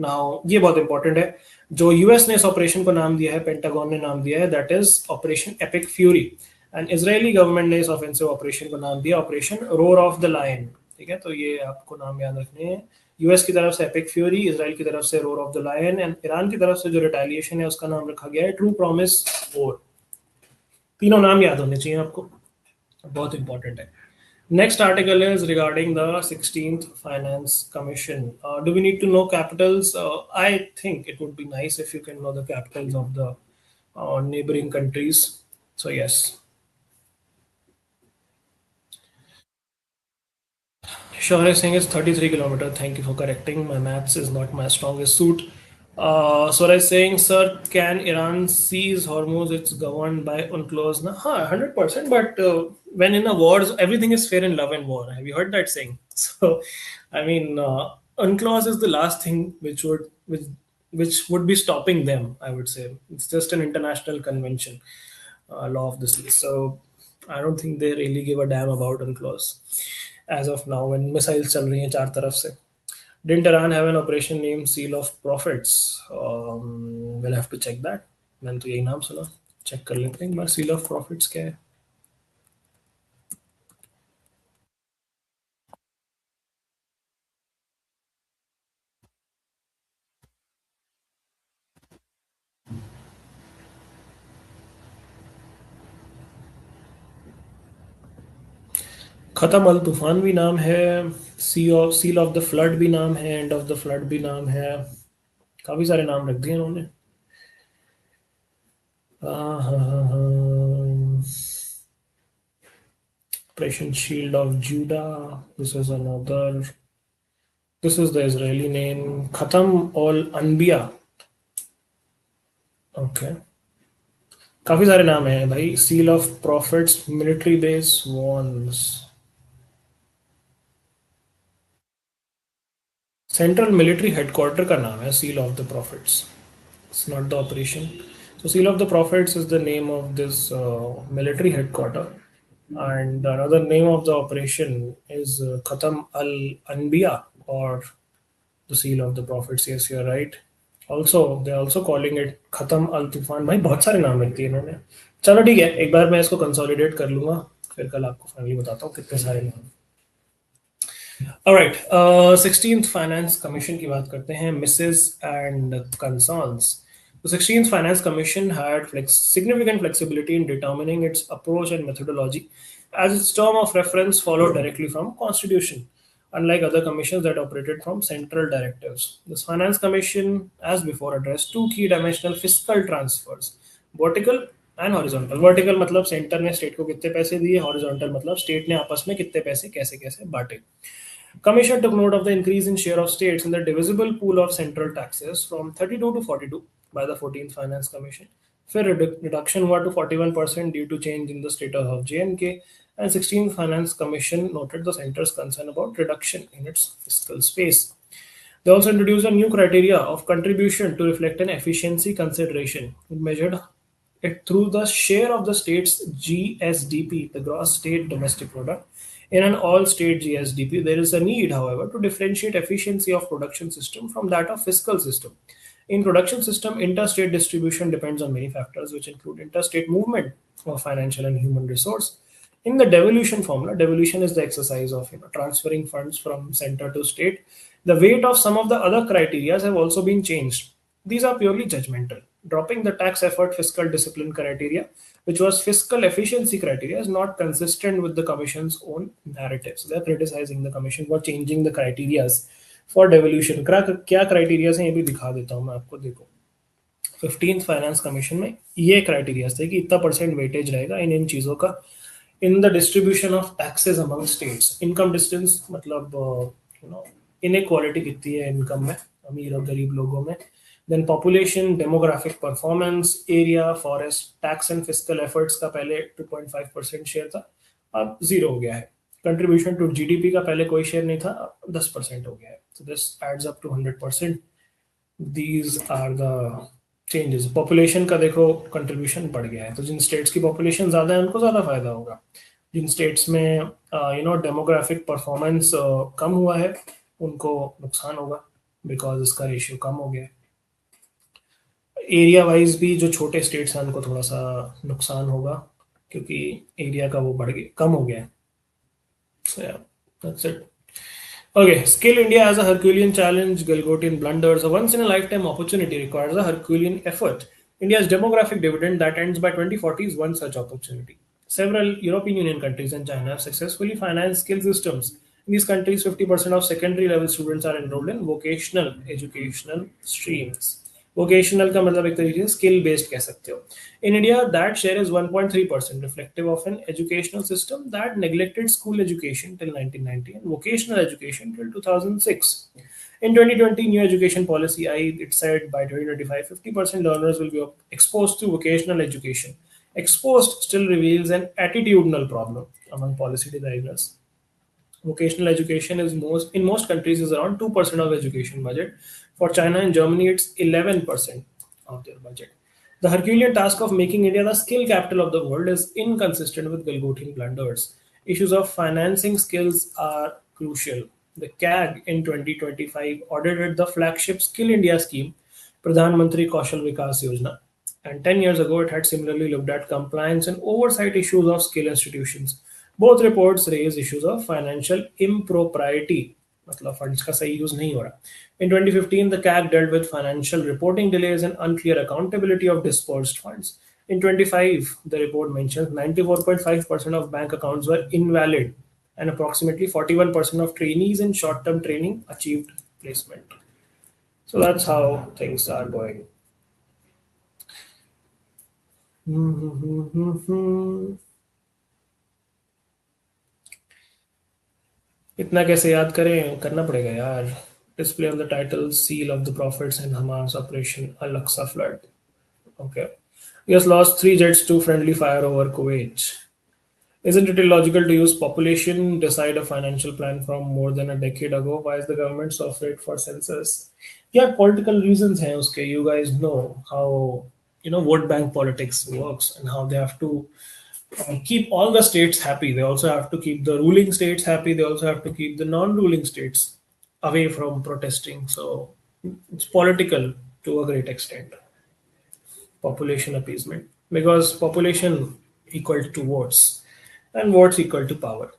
Now, ये बहुत important है. जो US ने इस operation को नाम दिया है, पेंटागन ने नाम दिया है, that is operation epic fury. And Israeli government ने इस ऑफेंसिव ऑपरेशन को नाम दिया operation roar of the lion. ठीक है, तो ये आपको नाम याद रखने हैं. यूएस की तरफ से एपिक फ्यूरी, इजराइल की तरफ से roar of the lion, and Iran की तरफ से जो रिटेलिएशन है उसका नाम रखा गया है ट्रू प्रॉमिस वॉर. तीनों नाम याद होने चाहिए आपको, बहुत इंपॉर्टेंट है. Next article is regarding the 16th Finance Commission. Do we need to know capitals? I think it would be nice if you can know the capitals of the neighboring countries. So yes. Shaurya Singh is 33 kilometers. Thank you for correcting. My maths is not my strongest suit. Swaraj saying, sir, can Iran seize Hormuz? It's governed by UNCLOS. 100%. But when in a war, everything is fair in love and war. Have you heard that saying? So, I mean, UNCLOS is the last thing which would be stopping them. I would say it's just an international convention, law of the sea. So, I don't think they really give a damn about UNCLOS as of now. When missiles चल रही हैं चार तरफ से. Didn't Iran have an operation named Seal of Prophets? We'll have to check that. मैंने तो यही नाम सुना, चेक कर लेते हैं एक बार. Seal of Prophets क्या है? खत्म अल तूफान भी नाम है, सील ऑफ द फ्लड भी नाम है, एंड ऑफ द फ्लड भी नाम है. काफी सारे नाम रख दिए इन्होंने. Operation Shield of Judah. This is another. This is the Israeli name. Khatam al Anbiya. Okay. काफी सारे नाम हैं भाई. Seal of Prophets, military base, warns. Central military headquarter का नाम है seal of the profits. It's not the operation. So Seal of the Prophets is the name of this military headquarter, and another name of the operation is Khatam al-Anbiya, or the Seal of the Prophets. Yes, you're right. Also, they're also calling it Khatam al-Tufan. भाई बहुत सारे नाम रख दिए इन्होंने. चलो ठीक है, एक बार मैं इसको कंसोलिडेट कर लूँगा, फिर कल आपको फाइनली बताता हूँ कितने सारे नाम. Alright, 16th फाइनेंस कमीशन की बात करते हैं, Mrs and concerns. The 16th Finance Commission had significant flexibility in determining its approach and methodology, as its term of reference followed directly from Constitution, unlike other commissions that operated from central directives. This Finance Commission, as before, addressed two key dimensional fiscal transfers: vertical and horizontal. Vertical मतलब centre ने state को कितने पैसे दिए, horizontal मतलब state ने आपस में कितने पैसे कैसे कैसे बांटे. Commission took note of the increase in share of states in the divisible pool of central taxes from 32 to 42 by the 14th Finance Commission. Fair reduction were to 41% due to change in the status of J&K, and 16th Finance Commission noted the center's concern about reduction in its fiscal space. They also introduced a new criteria of contribution to reflect an efficiency consideration. It measured it through the share of the state's GSDP, the gross state domestic product. In an all-state GSDP, there is a need, however, to differentiate efficiency of production system from that of fiscal system. In production system, interstate distribution depends on many factors, which include interstate movement of financial and human resource. In the devolution formula, devolution is the exercise of transferring funds from center to state. The weight of some of the other criteria have also been changed. These are purely judgmental. Dropping the tax effort fiscal discipline criteria, which was fiscal efficiency criteria, is not consistent with the Commission's own narrative. So they're criticizing the Commission for changing the criteria for devolution. क्या criteria हैं ये भी दिखा देता हूँ मैं आपको. देखो 15th फाइनेंस कमीशन में ये क्राइटेरिया थे कि इतना परसेंट वेटेज रहेगा इन इन चीज़ों का in the distribution of taxes among states. Income distance मतलब इनइक्वालिटी कितनी है इनकम में अमीर और गरीब लोगों में. Then population, demographic performance, area, forest, tax and fiscal efforts का पहले 2.5% शेयर था, अब 0 हो गया है. कंट्रीब्यूशन टू जीडीपी का पहले कोई शेयर नहीं था, अब 10% हो गया है. So this adds up to 100%. These are the changes. Population का देखो कंट्रीब्यूशन बढ़ गया है, तो जिन स्टेट्स की पॉपुलेशन ज़्यादा है उनको ज़्यादा फायदा होगा. जिन स्टेट्स में डेमोग्राफिक परफॉर्मेंस कम हुआ है उनको नुकसान होगा बिकॉज इसका रेशियो कम हो गया है. एरिया वाइज भी जो छोटे स्टेट्स हैं उनको थोड़ा सा नुकसान होगा क्योंकि एरिया का वो बढ़ गया कम हो गया है. So yeah, that's it. Okay, Skill India as a Herculean challenge, Gilgotian blunders. A once in a lifetime opportunity requires a Herculean effort. India's demographic dividend that ends by 2040 is one such opportunity. Several European Union countries and China have successfully financed skill systems. In these countries, 50% of secondary level students are enrolled in vocational educational streams. Vocational का मतलब एक तरीके से skill based कह सकते हो. In India, that share is 1.3%, reflective of an educational system that neglected school education till 1990 and vocational education till 2006. In 2020, new education policy, it said by 2025, 50% learners will be exposed to vocational education. Exposed still reveals an attitudinal problem among policy designers. Vocational education is in most countries is around 2% of education budget. For China and Germany, it's 11% of their budget. The Herculean task of making India the skill capital of the world is inconsistent with Gilgotian blunders. Issues of financing skills are crucial. The CAG in 2025 audited the flagship Skill India scheme, Pradhan Mantri Kaushal Vikas Yojana, and 10 years ago it had similarly looked at compliance and oversight issues of skill institutions. Both reports raise issues of financial impropriety, मतलब funds का सही use नहीं हो रहा. In 2015, the CAG dealt with financial reporting delays and unclear accountability of disbursed funds. In 25, the report mentions 94.5% of bank accounts were invalid and approximately 41% of trainees in short-term training achieved placement. So that's how things are going. इतना कैसे याद करें, करना पड़ेगा यार. Display of the title, seal of the prophets and Hamas operation Al-Aqsa flood. Okay. US lost 3 jets to friendly fire over Kuwait. Isn't it illogical to use population decide a financial plan from more than a decade ago? Why is the government so afraid for census? Yeah, political reasons हैं उसके. You guys know how vote bank politics works and how they have to keep all the states happy. They also have to keep the ruling states happy. They also have to keep the non-ruling states away from protesting. So it's political to a great extent. Population appeasement, because population equal to votes and votes equal to power.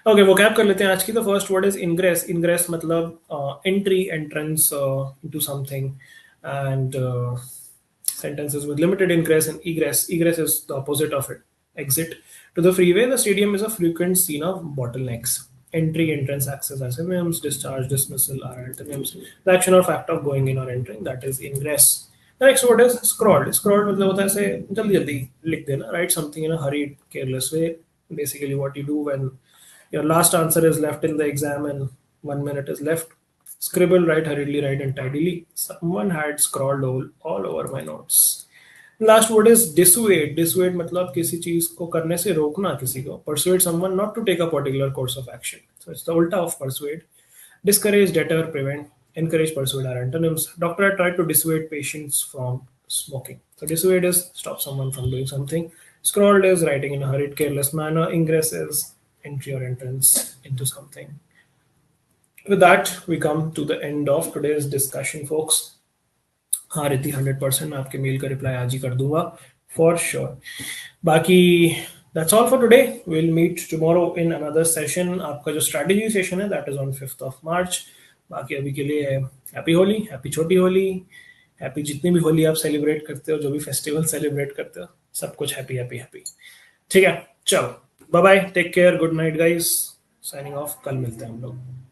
Okay वो cap कर लेते हैं आज की। The first word is ingress. Ingress मतलब entry, entrance into something, and sentences with limited ingress and egress. Egress is the opposite of it. Exit. To the freeway, the stadium is a frequent scene of bottlenecks. Entry, entrance, access are synonyms. Discharge, dismissal are antonyms. The action or fact of going in or entering, that is ingress. The next word is scrawled. Scrawled मतलब होता है ऐसे जल्दी जल्दी लिख देना. Write something in a hurried, careless way. Basically what you do when your last answer is left in the exam and 1 minute is left. Scribble, write hurriedly, write untidily. Someone had scrawled all over my notes. Last word is dissuade. Dissuade मतलब किसी चीज को करने से रोकना किसी को. Persuade someone not to take a particular course of action. So it's the ulta of persuade. Discourage, deter, prevent. Encourage, persuade are antonyms. Doctor had tried to dissuade patients from smoking. So dissuade is stop someone from doing something. Scrawled is writing in a hurried, careless manner. Ingress is entry or entrance into something. With that, we come to the end of today's discussion, folks. हाँ रिद्धि 100% मैं आपके mail का reply आज ही कर दूंगा for sure. बाकी that's all for today. Will meet tomorrow in another session. आपका जो स्ट्रैटेजी सेशन है that is on 5th of March। बाकी अभी के लिए हैप्पी होली, हैप्पी छोटी होली, हैप्पी जितनी भी होली आप सेलिब्रेट करते हो, जो भी फेस्टिवल सेलिब्रेट करते हो, सब कुछ हैप्पी हैप्पी हैप्पी। ठीक है, चलो bye bye, take care, good night guys, signing off. कल मिलते हैं हम लोग।